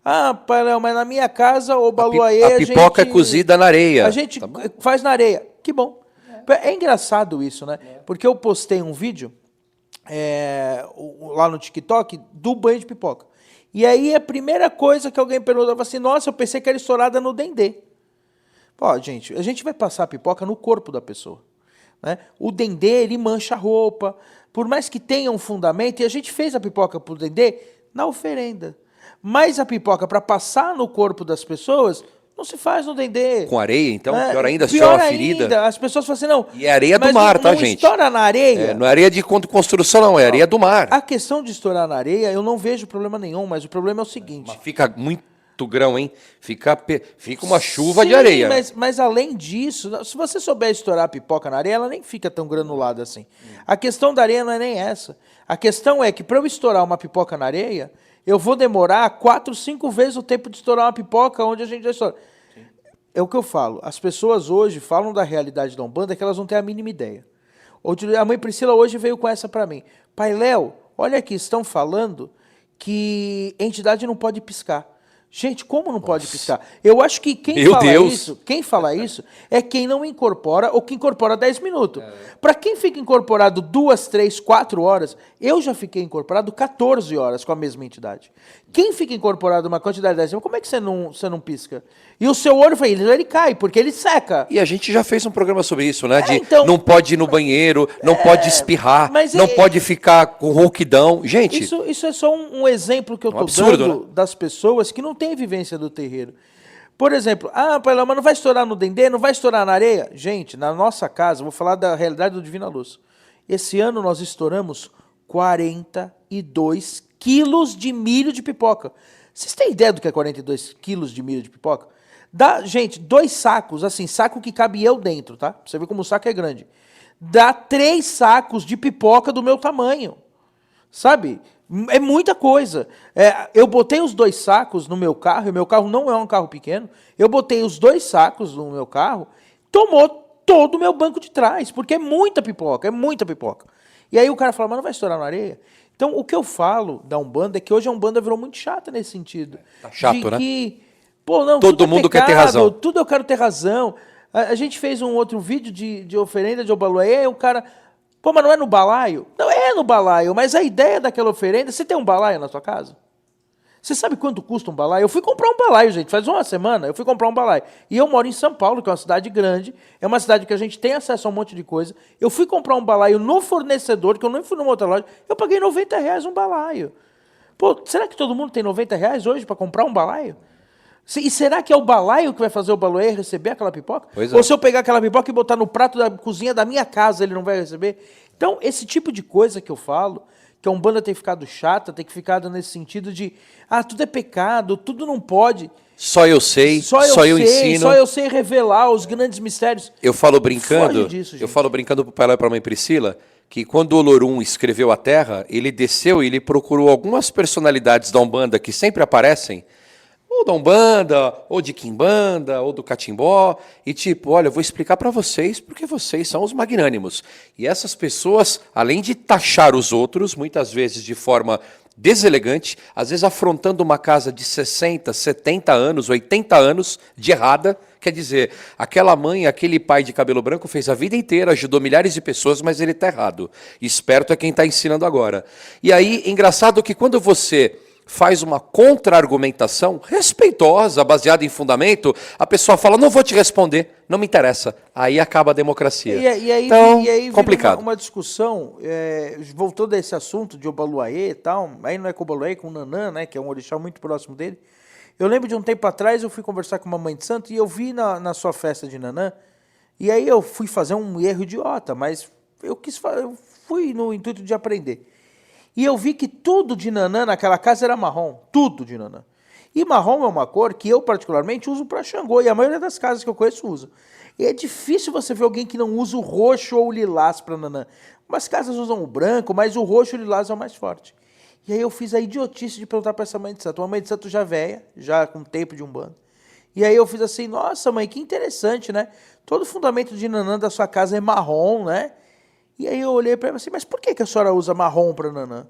Ah, pai Léo, mas na minha casa, ô Baluaê, A pipoca é cozida na areia. A gente faz na areia. Que bom. É engraçado isso, né? Porque eu postei um vídeo lá no TikTok do banho de pipoca. E aí a primeira coisa que alguém perguntou assim, nossa, eu pensei que era estourada no dendê. Ó, gente, a gente vai passar a pipoca no corpo da pessoa, né? O dendê, ele mancha a roupa, por mais que tenha um fundamento, e a gente fez a pipoca pro dendê na oferenda. Mas a pipoca para passar no corpo das pessoas, não se faz no dendê. Com areia, então? Pior ainda, se pior tiver uma ferida. Ainda. As pessoas falam assim, não... E é areia do mas mar, não, tá, não gente? Estoura na areia. Não é areia de construção, não, é areia do mar. A questão de estourar na areia, eu não vejo problema nenhum, mas o problema é o seguinte... Mas fica muito grão, hein? Fica uma chuva de areia. Mas além disso, se você souber estourar a pipoca na areia, ela nem fica tão granulada assim. A questão da areia não é nem essa. A questão é que para eu estourar uma pipoca na areia, eu vou demorar 4, 5 vezes o tempo de estourar uma pipoca onde a gente já estoura. Sim. É o que eu falo. As pessoas hoje falam da realidade da Umbanda que elas não têm a mínima ideia. A mãe Priscila hoje veio com essa para mim. Pai Léo, olha aqui, estão falando que entidade não pode piscar. Gente, como não pode piscar? Eu acho que quem fala isso é quem não incorpora ou que incorpora 10 minutos. Para quem fica incorporado 2, 3, 4 horas, eu já fiquei incorporado 14 horas com a mesma entidade. Quem fica incorporado uma quantidade de 10 minutos, como é que você não pisca? E o seu olho, ele cai, porque ele seca. E a gente já fez um programa sobre isso, né? Então, não pode ir no banheiro, não pode espirrar, não pode ficar com rouquidão. Gente... Isso é só um exemplo que eu estou dando, né? Das pessoas que não têm vivência do terreiro. Por exemplo, pai Léo, mas não vai estourar no dendê, não vai estourar na areia? Gente, na nossa casa, vou falar da realidade do Divina Luz. Esse ano nós estouramos 42 quilos de milho de pipoca. Vocês têm ideia do que é 42 quilos de milho de pipoca? Dá, gente, 2 sacos, assim, saco que cabe eu dentro, tá? Você vê como o saco é grande. Dá 3 sacos de pipoca do meu tamanho, sabe? É muita coisa. Eu botei os 2 sacos no meu carro, e meu carro não é um carro pequeno, eu botei os 2 sacos no meu carro, tomou todo o meu banco de trás, porque é muita pipoca, é muita pipoca. E aí o cara fala, mas não vai estourar na areia? Então, o que eu falo da Umbanda é que hoje a Umbanda virou muito chata nesse sentido. Tá chato, né? Que, pô, não, todo mundo quer ter razão. Tudo eu quero ter razão. A gente fez um outro vídeo de oferenda de Obaluaê, e o cara... Pô, mas não é no balaio? Não é no balaio, mas a ideia daquela oferenda... Você tem um balaio na sua casa? Você sabe quanto custa um balaio? Eu fui comprar um balaio, gente, faz uma semana eu fui comprar um balaio. E eu moro em São Paulo, que é uma cidade grande, é uma cidade que a gente tem acesso a um monte de coisa. Eu fui comprar um balaio no fornecedor, que eu nem fui numa outra loja, eu paguei R$90 um balaio. Pô, será que todo mundo tem R$90 hoje para comprar um balaio? E será que é o balaio que vai fazer o Baluaê receber aquela pipoca? Pois é. Ou se eu pegar aquela pipoca e botar no prato da cozinha da minha casa, ele não vai receber? Então, esse tipo de coisa que eu falo, que a Umbanda tem ficado chata, tem ficado nesse sentido de, tudo é pecado, tudo não pode. Só eu sei, só eu ensino. Só eu sei revelar os grandes mistérios. Eu falo brincando, Foge disso, gente. eu falo brincando pro pai Léo e pra mãe Priscila, que quando o Olorum escreveu a Terra, ele desceu e ele procurou algumas personalidades da Umbanda que sempre aparecem, ou da Umbanda, ou de Quimbanda, ou do Catimbó, e tipo, olha, eu vou explicar para vocês porque vocês são os magnânimos. E essas pessoas, além de taxar os outros, muitas vezes de forma deselegante, às vezes afrontando uma casa de 60, 70 anos, 80 anos de errada. Quer dizer, aquela mãe, aquele pai de cabelo branco fez a vida inteira, ajudou milhares de pessoas, mas ele está errado. Esperto é quem está ensinando agora. E aí, engraçado que quando você faz uma contra-argumentação respeitosa, baseada em fundamento, a pessoa fala, não vou te responder, não me interessa. Aí acaba a democracia. E aí, então, vira complicado. uma discussão, voltando a esse assunto de Obaluayê e tal, aí não é com Obaluayê, é com o Nanã, né, que é um orixá muito próximo dele. Eu lembro de um tempo atrás, eu fui conversar com uma mãe de santo e eu vi na sua festa de Nanã, e aí eu fui fazer um erro idiota, mas eu fui no intuito de aprender. E eu vi que tudo de Nanã naquela casa era marrom, tudo de Nanã. E marrom é uma cor que eu particularmente uso para Xangô, e a maioria das casas que eu conheço usa. E é difícil você ver alguém que não usa o roxo ou o lilás para Nanã. Umas casas usam o branco, mas o roxo e o lilás é o mais forte. E aí eu fiz a idiotice de perguntar para essa mãe de santo, uma mãe de santo já velha, já com tempo de umbanda. E aí eu fiz assim, nossa mãe, que interessante, né? Todo o fundamento de Nanã da sua casa é marrom, né? E aí eu olhei para ela assim, mas por que a senhora usa marrom para Nanã?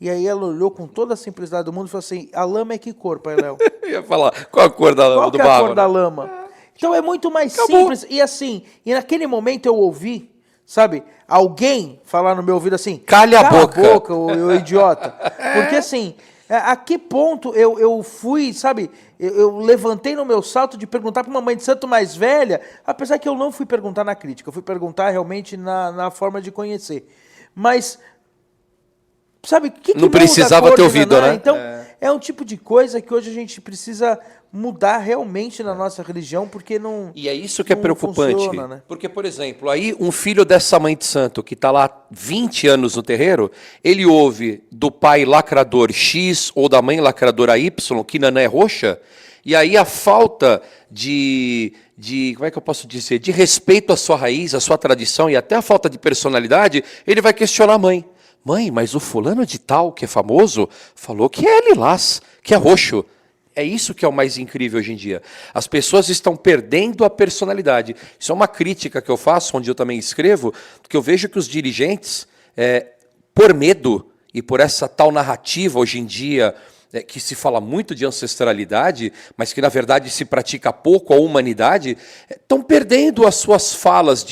E aí ela olhou com toda a simplicidade do mundo e falou assim, a lama é que cor, pai Léo? Eu ia falar, qual a cor da lama, Qual do que é a barro? cor da lama? Então é muito mais simples. E assim, e naquele momento eu ouvi, sabe, alguém falar no meu ouvido assim, Calha a boca, ô idiota. Porque assim, a que ponto eu fui, sabe, eu levantei no meu salto de perguntar para uma mãe de santo mais velha, apesar que eu não fui perguntar na crítica, eu fui perguntar realmente na forma de conhecer. Mas, sabe, o que não muda precisava a cor ter de ouvido, Naná? né? Então, é um tipo de coisa que hoje a gente precisa mudar realmente na nossa religião, porque não. E é isso que é não preocupante. funciona, né? Porque, por exemplo, aí um filho dessa mãe de santo que está lá 20 anos no terreiro, ele ouve do pai lacrador X ou da mãe lacradora Y, que Nanã é roxa, e aí a falta como é que eu posso dizer, de respeito à sua raiz, à sua tradição e até a falta de personalidade, ele vai questionar a mãe. Mãe, mas o fulano de tal, que é famoso, falou que é lilás, que é roxo. É isso que é o mais incrível hoje em dia. As pessoas estão perdendo a personalidade. Isso é uma crítica que eu faço, onde eu também escrevo, porque eu vejo que os dirigentes, por medo e por essa tal narrativa hoje em dia, que se fala muito de ancestralidade, mas que na verdade se pratica pouco a humanidade, estão perdendo as suas falas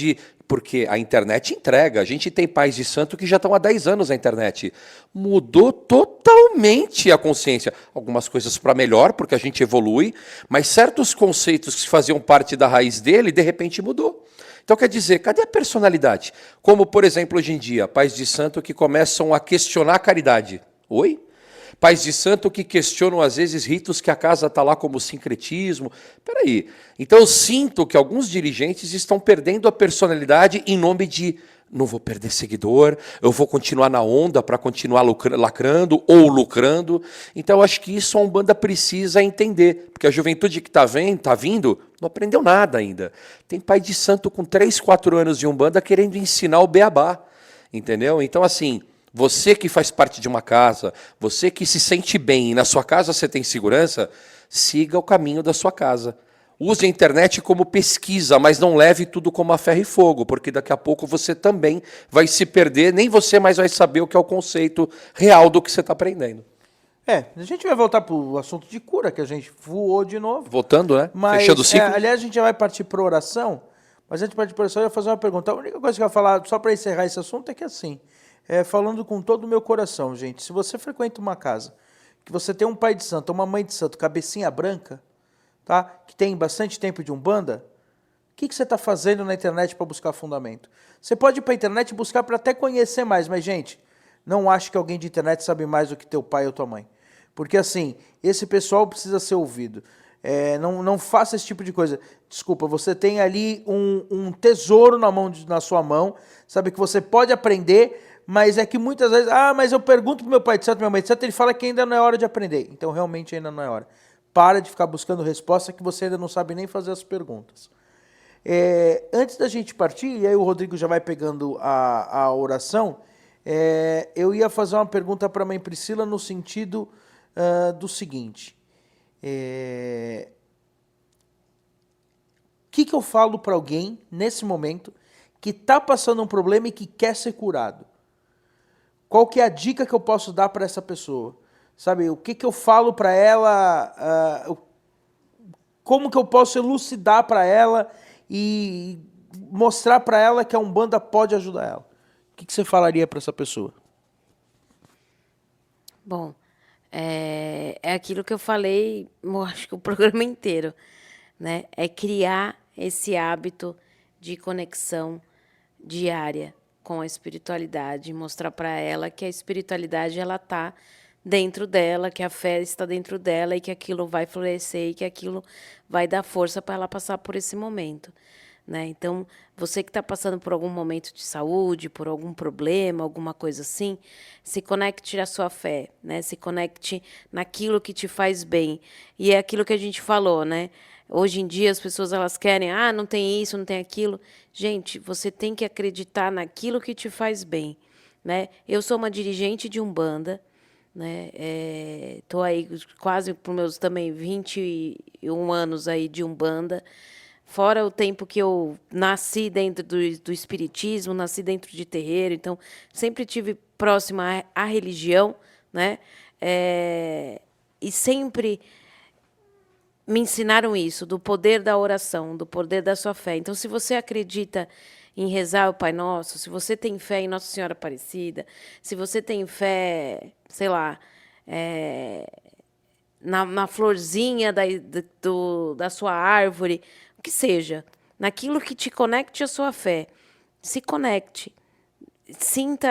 porque a internet entrega. A gente tem pais de santo que já estão há 10 anos na internet. Mudou totalmente a consciência. Algumas coisas para melhor, porque a gente evolui, mas certos conceitos que faziam parte da raiz dele, de repente mudou. Então, quer dizer, cadê a personalidade? Como, por exemplo, hoje em dia, pais de santo que começam a questionar a caridade. Oi? Pais de santo que questionam, às vezes, ritos que a casa está lá como sincretismo. Peraí. Então, eu sinto que alguns dirigentes estão perdendo a personalidade em nome de não vou perder seguidor, eu vou continuar na onda para continuar lacrando ou lucrando. Então, eu acho que isso a Umbanda precisa entender, porque a juventude que está vindo não aprendeu nada ainda. Tem pai de santo com 3, 4 anos de Umbanda querendo ensinar o beabá, entendeu? Então, assim, você que faz parte de uma casa, você que se sente bem e na sua casa você tem segurança, siga o caminho da sua casa. Use a internet como pesquisa, mas não leve tudo como a ferro e fogo, porque daqui a pouco você também vai se perder, nem você mais vai saber o que é o conceito real do que você está aprendendo. A gente vai voltar para o assunto de cura, que a gente voou de novo. Voltando, né? Mas, Fechando o ciclo. aliás, a gente já vai partir para oração, mas antes de partir para oração, eu ia fazer uma pergunta. A única coisa que eu ia falar, só para encerrar esse assunto, é que assim, falando com todo o meu coração, gente, se você frequenta uma casa, que você tem um pai de santo, uma mãe de santo, cabecinha branca, tá? Que tem bastante tempo de Umbanda, o que você está fazendo na internet para buscar fundamento? Você pode ir para a internet e buscar para até conhecer mais, mas, gente, não acho que alguém de internet sabe mais do que teu pai ou tua mãe. Porque, assim, esse pessoal precisa ser ouvido. Não faça esse tipo de coisa. Desculpa, você tem ali um tesouro na sua mão, sabe, que você pode aprender, mas é que muitas vezes, mas eu pergunto pro meu pai de santo, minha mãe de santo, ele fala que ainda não é hora de aprender. Então, realmente, ainda não é hora. Para de ficar buscando resposta que você ainda não sabe nem fazer as perguntas. Antes da gente partir, e aí o Rodrigo já vai pegando a oração, eu ia fazer uma pergunta para a mãe Priscila no sentido do seguinte. O que eu falo para alguém, nesse momento, que está passando um problema e que quer ser curado? qual que é a dica que eu posso dar para essa pessoa? Sabe, o que eu falo para ela, como que eu posso elucidar para ela e mostrar para ela que a Umbanda pode ajudar ela? O que você falaria para essa pessoa? Bom, é aquilo que eu falei, eu acho que o programa inteiro, né? É criar esse hábito de conexão diária com a espiritualidade, mostrar para ela que a espiritualidade ela está dentro dela, que a fé está dentro dela e que aquilo vai florescer e que aquilo vai dar força para ela passar por esse momento. Né? Então, você que está passando por algum momento de saúde, por algum problema, alguma coisa assim, se conecte à sua fé, né? Se conecte naquilo que te faz bem. E é aquilo que a gente falou, né? Hoje em dia as pessoas elas querem, não tem isso, não tem aquilo. Gente, você tem que acreditar naquilo que te faz bem, né? Eu sou uma dirigente de Umbanda, né? Tô aí quase por meus também 21 anos aí de Umbanda. Fora o tempo que eu nasci dentro do espiritismo, nasci dentro de terreiro, então sempre tive próxima à religião, né? E sempre me ensinaram isso, do poder da oração, do poder da sua fé. Então, se você acredita em rezar o Pai Nosso, se você tem fé em Nossa Senhora Aparecida, se você tem fé, sei lá, na florzinha da sua árvore, o que seja, naquilo que te conecte à sua fé, se conecte, sinta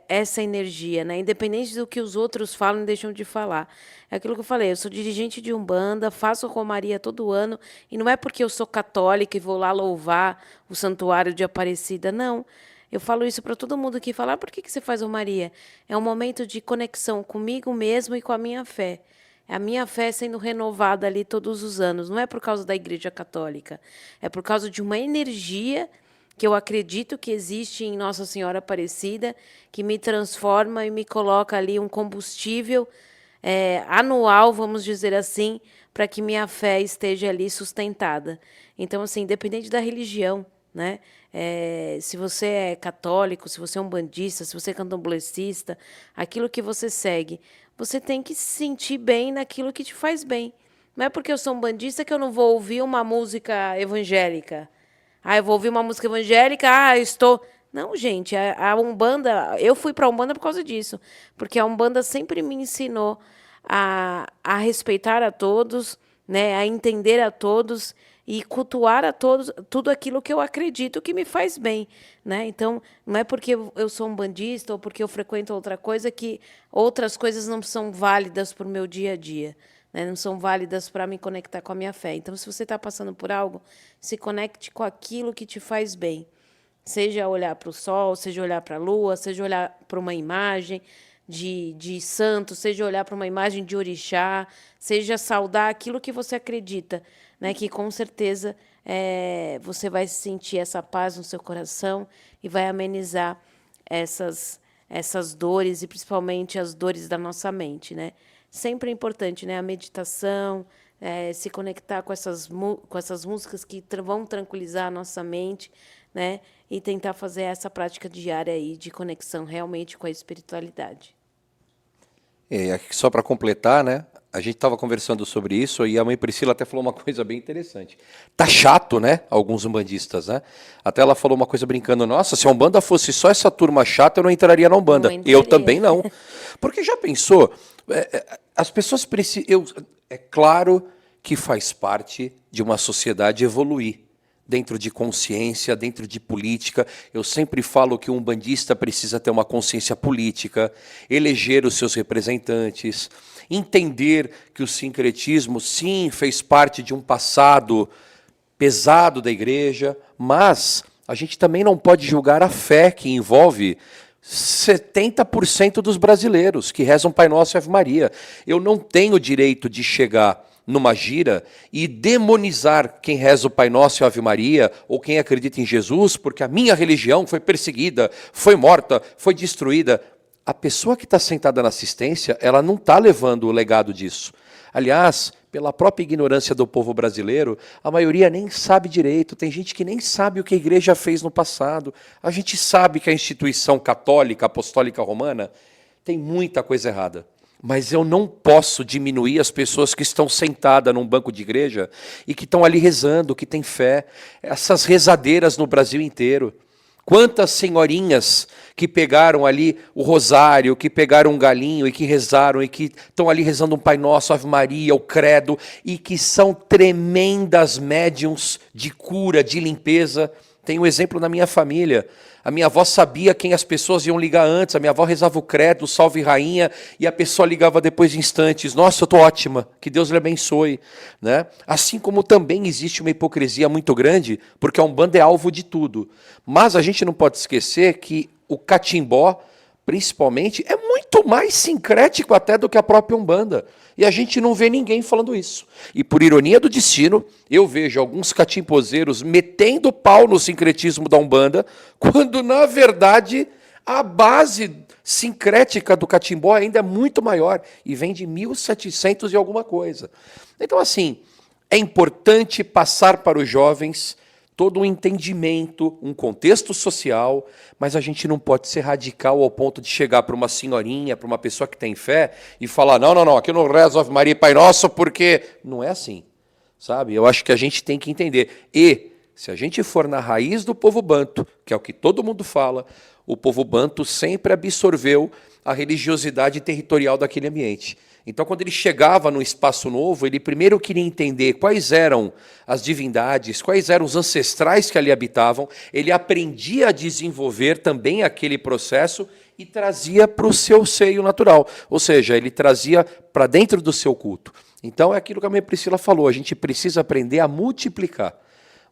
essa energia, né? Independente do que os outros falam e deixam de falar. É aquilo que eu falei, eu sou dirigente de Umbanda, faço Romaria todo ano, e não é porque eu sou católica e vou lá louvar o Santuário de Aparecida, não. Eu falo isso para todo mundo que fala, por que você faz Romaria? É um momento de conexão comigo mesmo e com a minha fé. É a minha fé sendo renovada ali todos os anos. Não é por causa da Igreja Católica. É por causa de uma energia que eu acredito que existe em Nossa Senhora Aparecida, que me transforma e me coloca ali um combustível anual, vamos dizer assim, para que minha fé esteja ali sustentada. Então, assim, independente da religião, né? Se você é católico, se você é umbandista, se você é candomblessista, aquilo que você segue, você tem que se sentir bem naquilo que te faz bem. Não é porque eu sou umbandista que eu não vou ouvir uma música evangélica. Eu vou ouvir uma música evangélica, eu estou... Não, gente, a Umbanda... Eu fui para a Umbanda por causa disso, porque a Umbanda sempre me ensinou a respeitar a todos, né, a entender a todos e cultuar a todos tudo aquilo que eu acredito que me faz bem, né? Então, não é porque eu sou umbandista ou porque eu frequento outra coisa que outras coisas não são válidas para o meu dia a dia, né? Não são válidas para me conectar com a minha fé. Então, se você está passando por algo, se conecte com aquilo que te faz bem. Seja olhar para o sol, seja olhar para a lua, seja olhar para uma imagem de santo, seja olhar para uma imagem de orixá, seja saudar aquilo que você acredita, né? Que com certeza você vai sentir essa paz no seu coração e vai amenizar essas dores e principalmente as dores da nossa mente, né? Sempre é importante, né? A meditação, se conectar com essas músicas que vão tranquilizar a nossa mente, né? E tentar fazer essa prática diária aí de conexão realmente com a espiritualidade. Só para completar, né? A gente estava conversando sobre isso e a mãe Priscila até falou uma coisa bem interessante. Tá chato, né? Alguns umbandistas, né? Até ela falou uma coisa brincando, nossa, se a Umbanda fosse só essa turma chata, eu não entraria na Umbanda. Eu também não. Porque já pensou? As pessoas precisam... É claro que faz parte de uma sociedade evoluir. Dentro de consciência, dentro de política. Eu sempre falo que um umbandista precisa ter uma consciência política, eleger os seus representantes, entender que o sincretismo, sim, fez parte de um passado pesado da igreja, mas a gente também não pode julgar a fé que envolve 70% dos brasileiros que rezam Pai Nosso e Ave Maria. Eu não tenho direito de chegar numa gira e demonizar quem reza o Pai Nosso e a Ave Maria ou quem acredita em Jesus, porque a minha religião foi perseguida, foi morta, foi destruída. A pessoa que está sentada na assistência, ela não está levando o legado disso. Aliás, pela própria ignorância do povo brasileiro, a maioria nem sabe direito. Tem gente que nem sabe o que a igreja fez no passado. A gente sabe que a instituição católica, apostólica romana, tem muita coisa errada. Mas eu não posso diminuir as pessoas que estão sentadas num banco de igreja e que estão ali rezando, que têm fé. Essas rezadeiras no Brasil inteiro. Quantas senhorinhas que pegaram ali o rosário, que pegaram um galinho e que rezaram, e que estão ali rezando um Pai Nosso, Ave Maria, o Credo, e que são tremendas médiums de cura, de limpeza. Tem um exemplo na minha família. A minha avó sabia quem as pessoas iam ligar antes. A minha avó rezava o credo, o salve rainha, e a pessoa ligava depois de instantes. Nossa, eu estou ótima, que Deus lhe abençoe. Né? Assim como também existe uma hipocrisia muito grande, porque a Umbanda é alvo de tudo. Mas a gente não pode esquecer que o catimbó, principalmente, é muito mais sincrético até do que a própria Umbanda. E a gente não vê ninguém falando isso. E por ironia do destino, eu vejo alguns catimpozeiros metendo pau no sincretismo da Umbanda, quando, na verdade, a base sincrética do catimbó ainda é muito maior, e vem de 1700 e alguma coisa. Então, assim, é importante passar para os jovens todo um entendimento, um contexto social, mas a gente não pode ser radical ao ponto de chegar para uma senhorinha, para uma pessoa que tem fé e falar, não, aqui eu não rezo Ave Maria e Pai Nosso, porque não é assim, sabe? Eu acho que a gente tem que entender. E, se a gente for na raiz do povo banto, que é o que todo mundo fala, o povo banto sempre absorveu a religiosidade territorial daquele ambiente. Então, quando ele chegava num espaço novo, ele primeiro queria entender quais eram as divindades, quais eram os ancestrais que ali habitavam, ele aprendia a desenvolver também aquele processo e trazia para o seu seio natural, ou seja, ele trazia para dentro do seu culto. Então, é aquilo que a minha Priscila falou, a gente precisa aprender a multiplicar.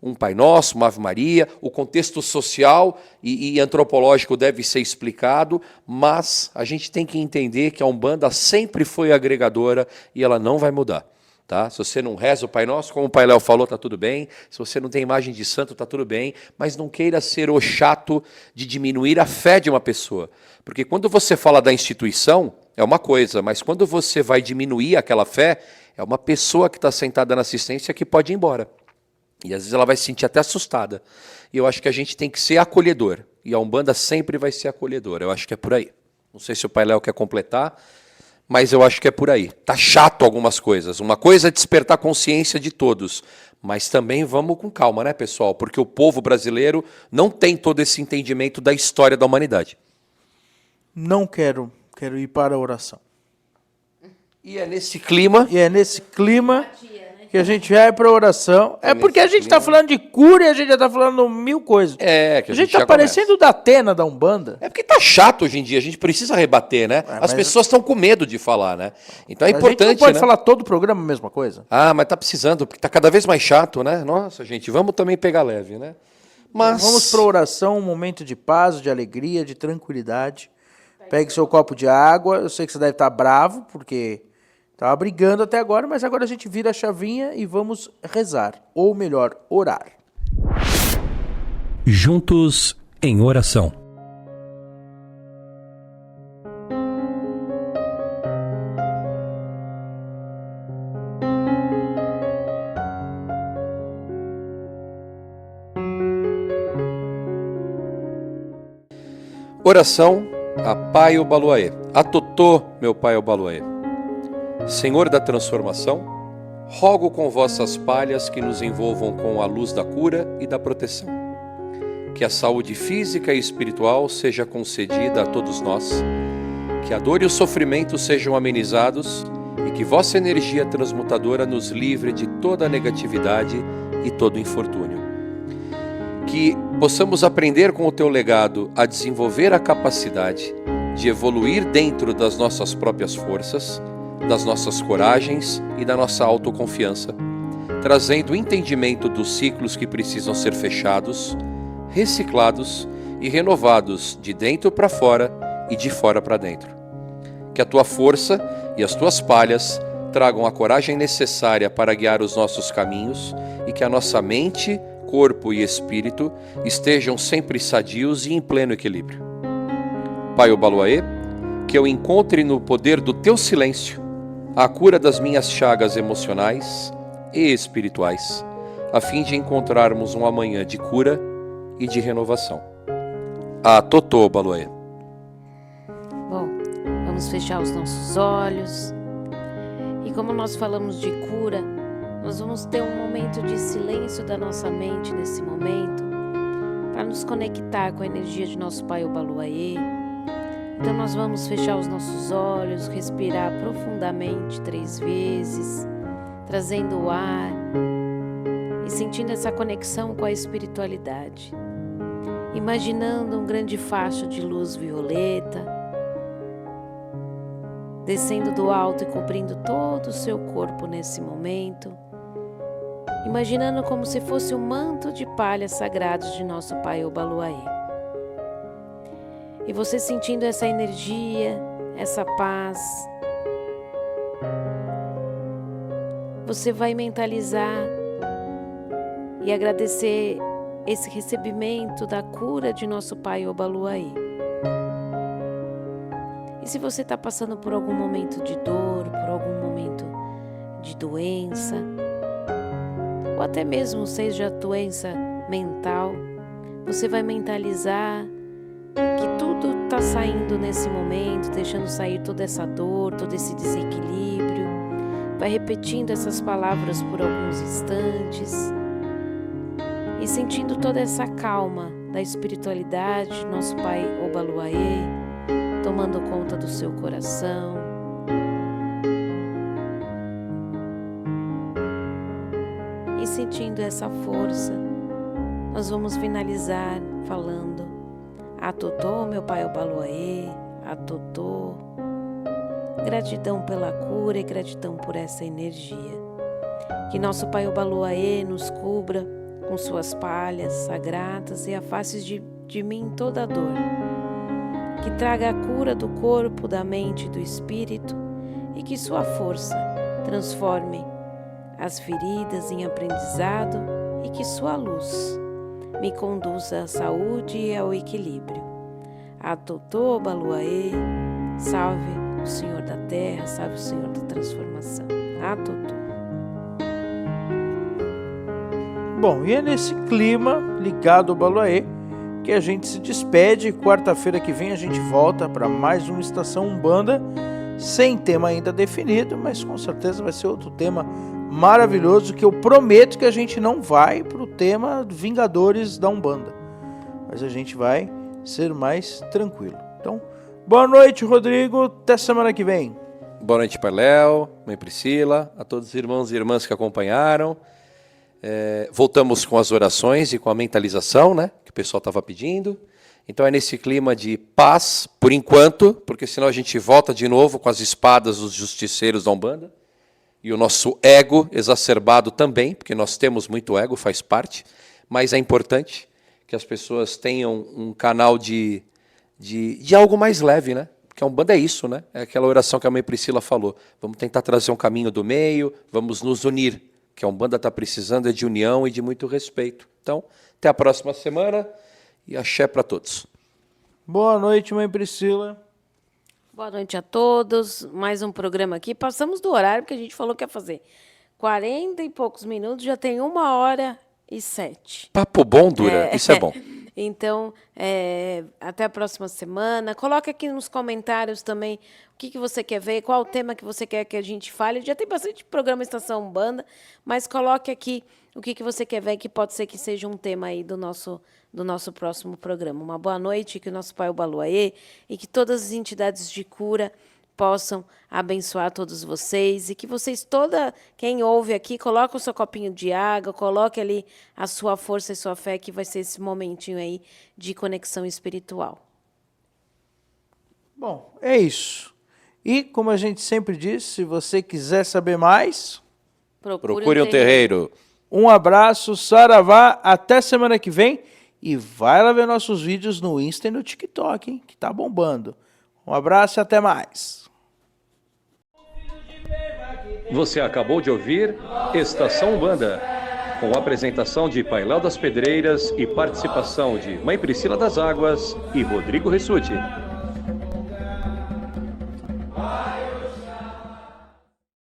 Um Pai Nosso, uma Ave Maria, o contexto social e antropológico deve ser explicado, mas a gente tem que entender que a Umbanda sempre foi agregadora e ela não vai mudar. Tá? Se você não reza o Pai Nosso, como o Pai Léo falou, está tudo bem. Se você não tem imagem de santo, está tudo bem. Mas não queira ser o chato de diminuir a fé de uma pessoa. Porque quando você fala da instituição, é uma coisa, mas quando você vai diminuir aquela fé, é uma pessoa que está sentada na assistência que pode ir embora. E às vezes ela vai se sentir até assustada. E eu acho que a gente tem que ser acolhedor. E a Umbanda sempre vai ser acolhedora. Eu acho que é por aí. Não sei se o Pai Léo quer completar, mas eu acho que é por aí. Tá chato algumas coisas. Uma coisa é despertar a consciência de todos. Mas também vamos com calma, né, pessoal? Porque o povo brasileiro não tem todo esse entendimento da história da humanidade. Não quero ir para a oração. E é nesse clima... que a gente vai para a oração. É porque a gente está falando de cura e a gente já está falando mil coisas. Que a gente está parecendo o Datena da Umbanda. É porque tá chato hoje em dia, a gente precisa rebater, né? As pessoas estão com medo de falar, né? Então é importante, a gente não pode falar todo o programa a mesma coisa. Ah, mas tá precisando, porque tá cada vez mais chato, né? Nossa, gente, vamos também pegar leve, né? Mas... Vamos para a oração, um momento de paz, de alegria, de tranquilidade. Pegue seu copo de água. Eu sei que você deve estar bravo, porque... estava brigando até agora, mas agora a gente vira a chavinha e vamos rezar. Ou melhor, orar. Juntos em oração. Oração a Pai Obaluaê. A Totô, meu Pai Obaluaê. Senhor da transformação, rogo com vossas palhas que nos envolvam com a luz da cura e da proteção. Que a saúde física e espiritual seja concedida a todos nós, que a dor e o sofrimento sejam amenizados e que vossa energia transmutadora nos livre de toda a negatividade e todo infortúnio. Que possamos aprender com o teu legado a desenvolver a capacidade de evoluir dentro das nossas próprias forças, das nossas coragens e da nossa autoconfiança, trazendo o entendimento dos ciclos que precisam ser fechados, reciclados e renovados de dentro para fora e de fora para dentro. Que a tua força e as tuas palhas tragam a coragem necessária para guiar os nossos caminhos e que a nossa mente, corpo e espírito estejam sempre sadios e em pleno equilíbrio. Pai Obaluaê, que eu encontre no poder do teu silêncio a cura das minhas chagas emocionais e espirituais, a fim de encontrarmos um amanhã de cura e de renovação. A Totô Baloê. Bom, vamos fechar os nossos olhos. E como nós falamos de cura, nós vamos ter um momento de silêncio da nossa mente nesse momento, para nos conectar com a energia de nosso Pai Obaloaiê. Então nós vamos fechar os nossos olhos, respirar profundamente 3 vezes, trazendo o ar e sentindo essa conexão com a espiritualidade. Imaginando um grande facho de luz violeta, descendo do alto e cobrindo todo o seu corpo nesse momento. Imaginando como se fosse um manto de palha sagrado de nosso Pai Obaloaiê. E você sentindo essa energia, essa paz, você vai mentalizar e agradecer esse recebimento da cura de nosso Pai Obaloaiê. E se você está passando por algum momento de dor, por algum momento de doença, ou até mesmo seja doença mental, você vai mentalizar que tudo está saindo nesse momento, deixando sair toda essa dor, todo esse desequilíbrio. Vai repetindo essas palavras por alguns instantes e sentindo toda essa calma da espiritualidade, nosso Pai Obaloaiê, tomando conta do seu coração. E sentindo essa força, nós vamos finalizar falando: Atotô, meu Pai Obaloaiê, Atotô. Gratidão pela cura e gratidão por essa energia. Que nosso Pai Obaloaiê nos cubra com suas palhas sagradas e afaste de mim toda a dor. Que traga a cura do corpo, da mente e do espírito, e que sua força transforme as feridas em aprendizado, e que sua luz me conduza à saúde e ao equilíbrio. Atotô Obaloaiê, salve o Senhor da Terra, salve o Senhor da Transformação. Atotô. Bom, e é nesse clima ligado ao Obaloaiê que a gente se despede. Quarta-feira que vem a gente volta para mais uma Estação Umbanda, sem tema ainda definido, mas com certeza vai ser outro tema maravilhoso, que eu prometo que a gente não vai para o tema Vingadores da Umbanda, mas a gente vai ser mais tranquilo. Então, boa noite, Rodrigo, até semana que vem. Boa noite, Pai Léo, Mãe Priscila, a todos os irmãos e irmãs que acompanharam. Voltamos com as orações e com a mentalização, né, que o pessoal estava pedindo. Então é nesse clima de paz, por enquanto, porque senão a gente volta de novo com as espadas dos justiceiros da Umbanda. E o nosso ego exacerbado também, porque nós temos muito ego, faz parte. Mas é importante que as pessoas tenham um canal de algo mais leve, né? Porque a Umbanda é isso, né? É aquela oração que a Mãe Priscila falou. Vamos tentar trazer um caminho do meio, vamos nos unir. O que a Umbanda está precisando é de união e de muito respeito. Então, até a próxima semana e axé para todos. Boa noite, Mãe Priscila. Boa noite a todos. Mais um programa aqui. Passamos do horário que a gente falou que ia fazer. 40 e poucos minutos, já tem 1h07. Papo bom dura, isso é bom. Então, até a próxima semana. Coloque aqui nos comentários também o que você quer ver, qual o tema que você quer que a gente fale. Já tem bastante programa Estação Umbanda, mas coloque aqui o que você quer ver, que pode ser que seja um tema aí do nosso próximo programa. Uma boa noite, que o nosso Pai Obaloaiê e que todas as entidades de cura possam abençoar todos vocês e que vocês, quem ouve aqui, coloque o seu copinho de água, coloque ali a sua força e sua fé, que vai ser esse momentinho aí de conexão espiritual. Bom, é isso. E, como a gente sempre diz, se você quiser saber mais, procure um terreiro. Um abraço, saravá, até semana que vem. E vai lá ver nossos vídeos no Insta e no TikTok, hein, que tá bombando. Um abraço e até mais. Você acabou de ouvir Estação Umbanda, com a apresentação de Pai Léo das Pedreiras e participação de Mãe Priscila das Águas e Rodrigo Ressuti.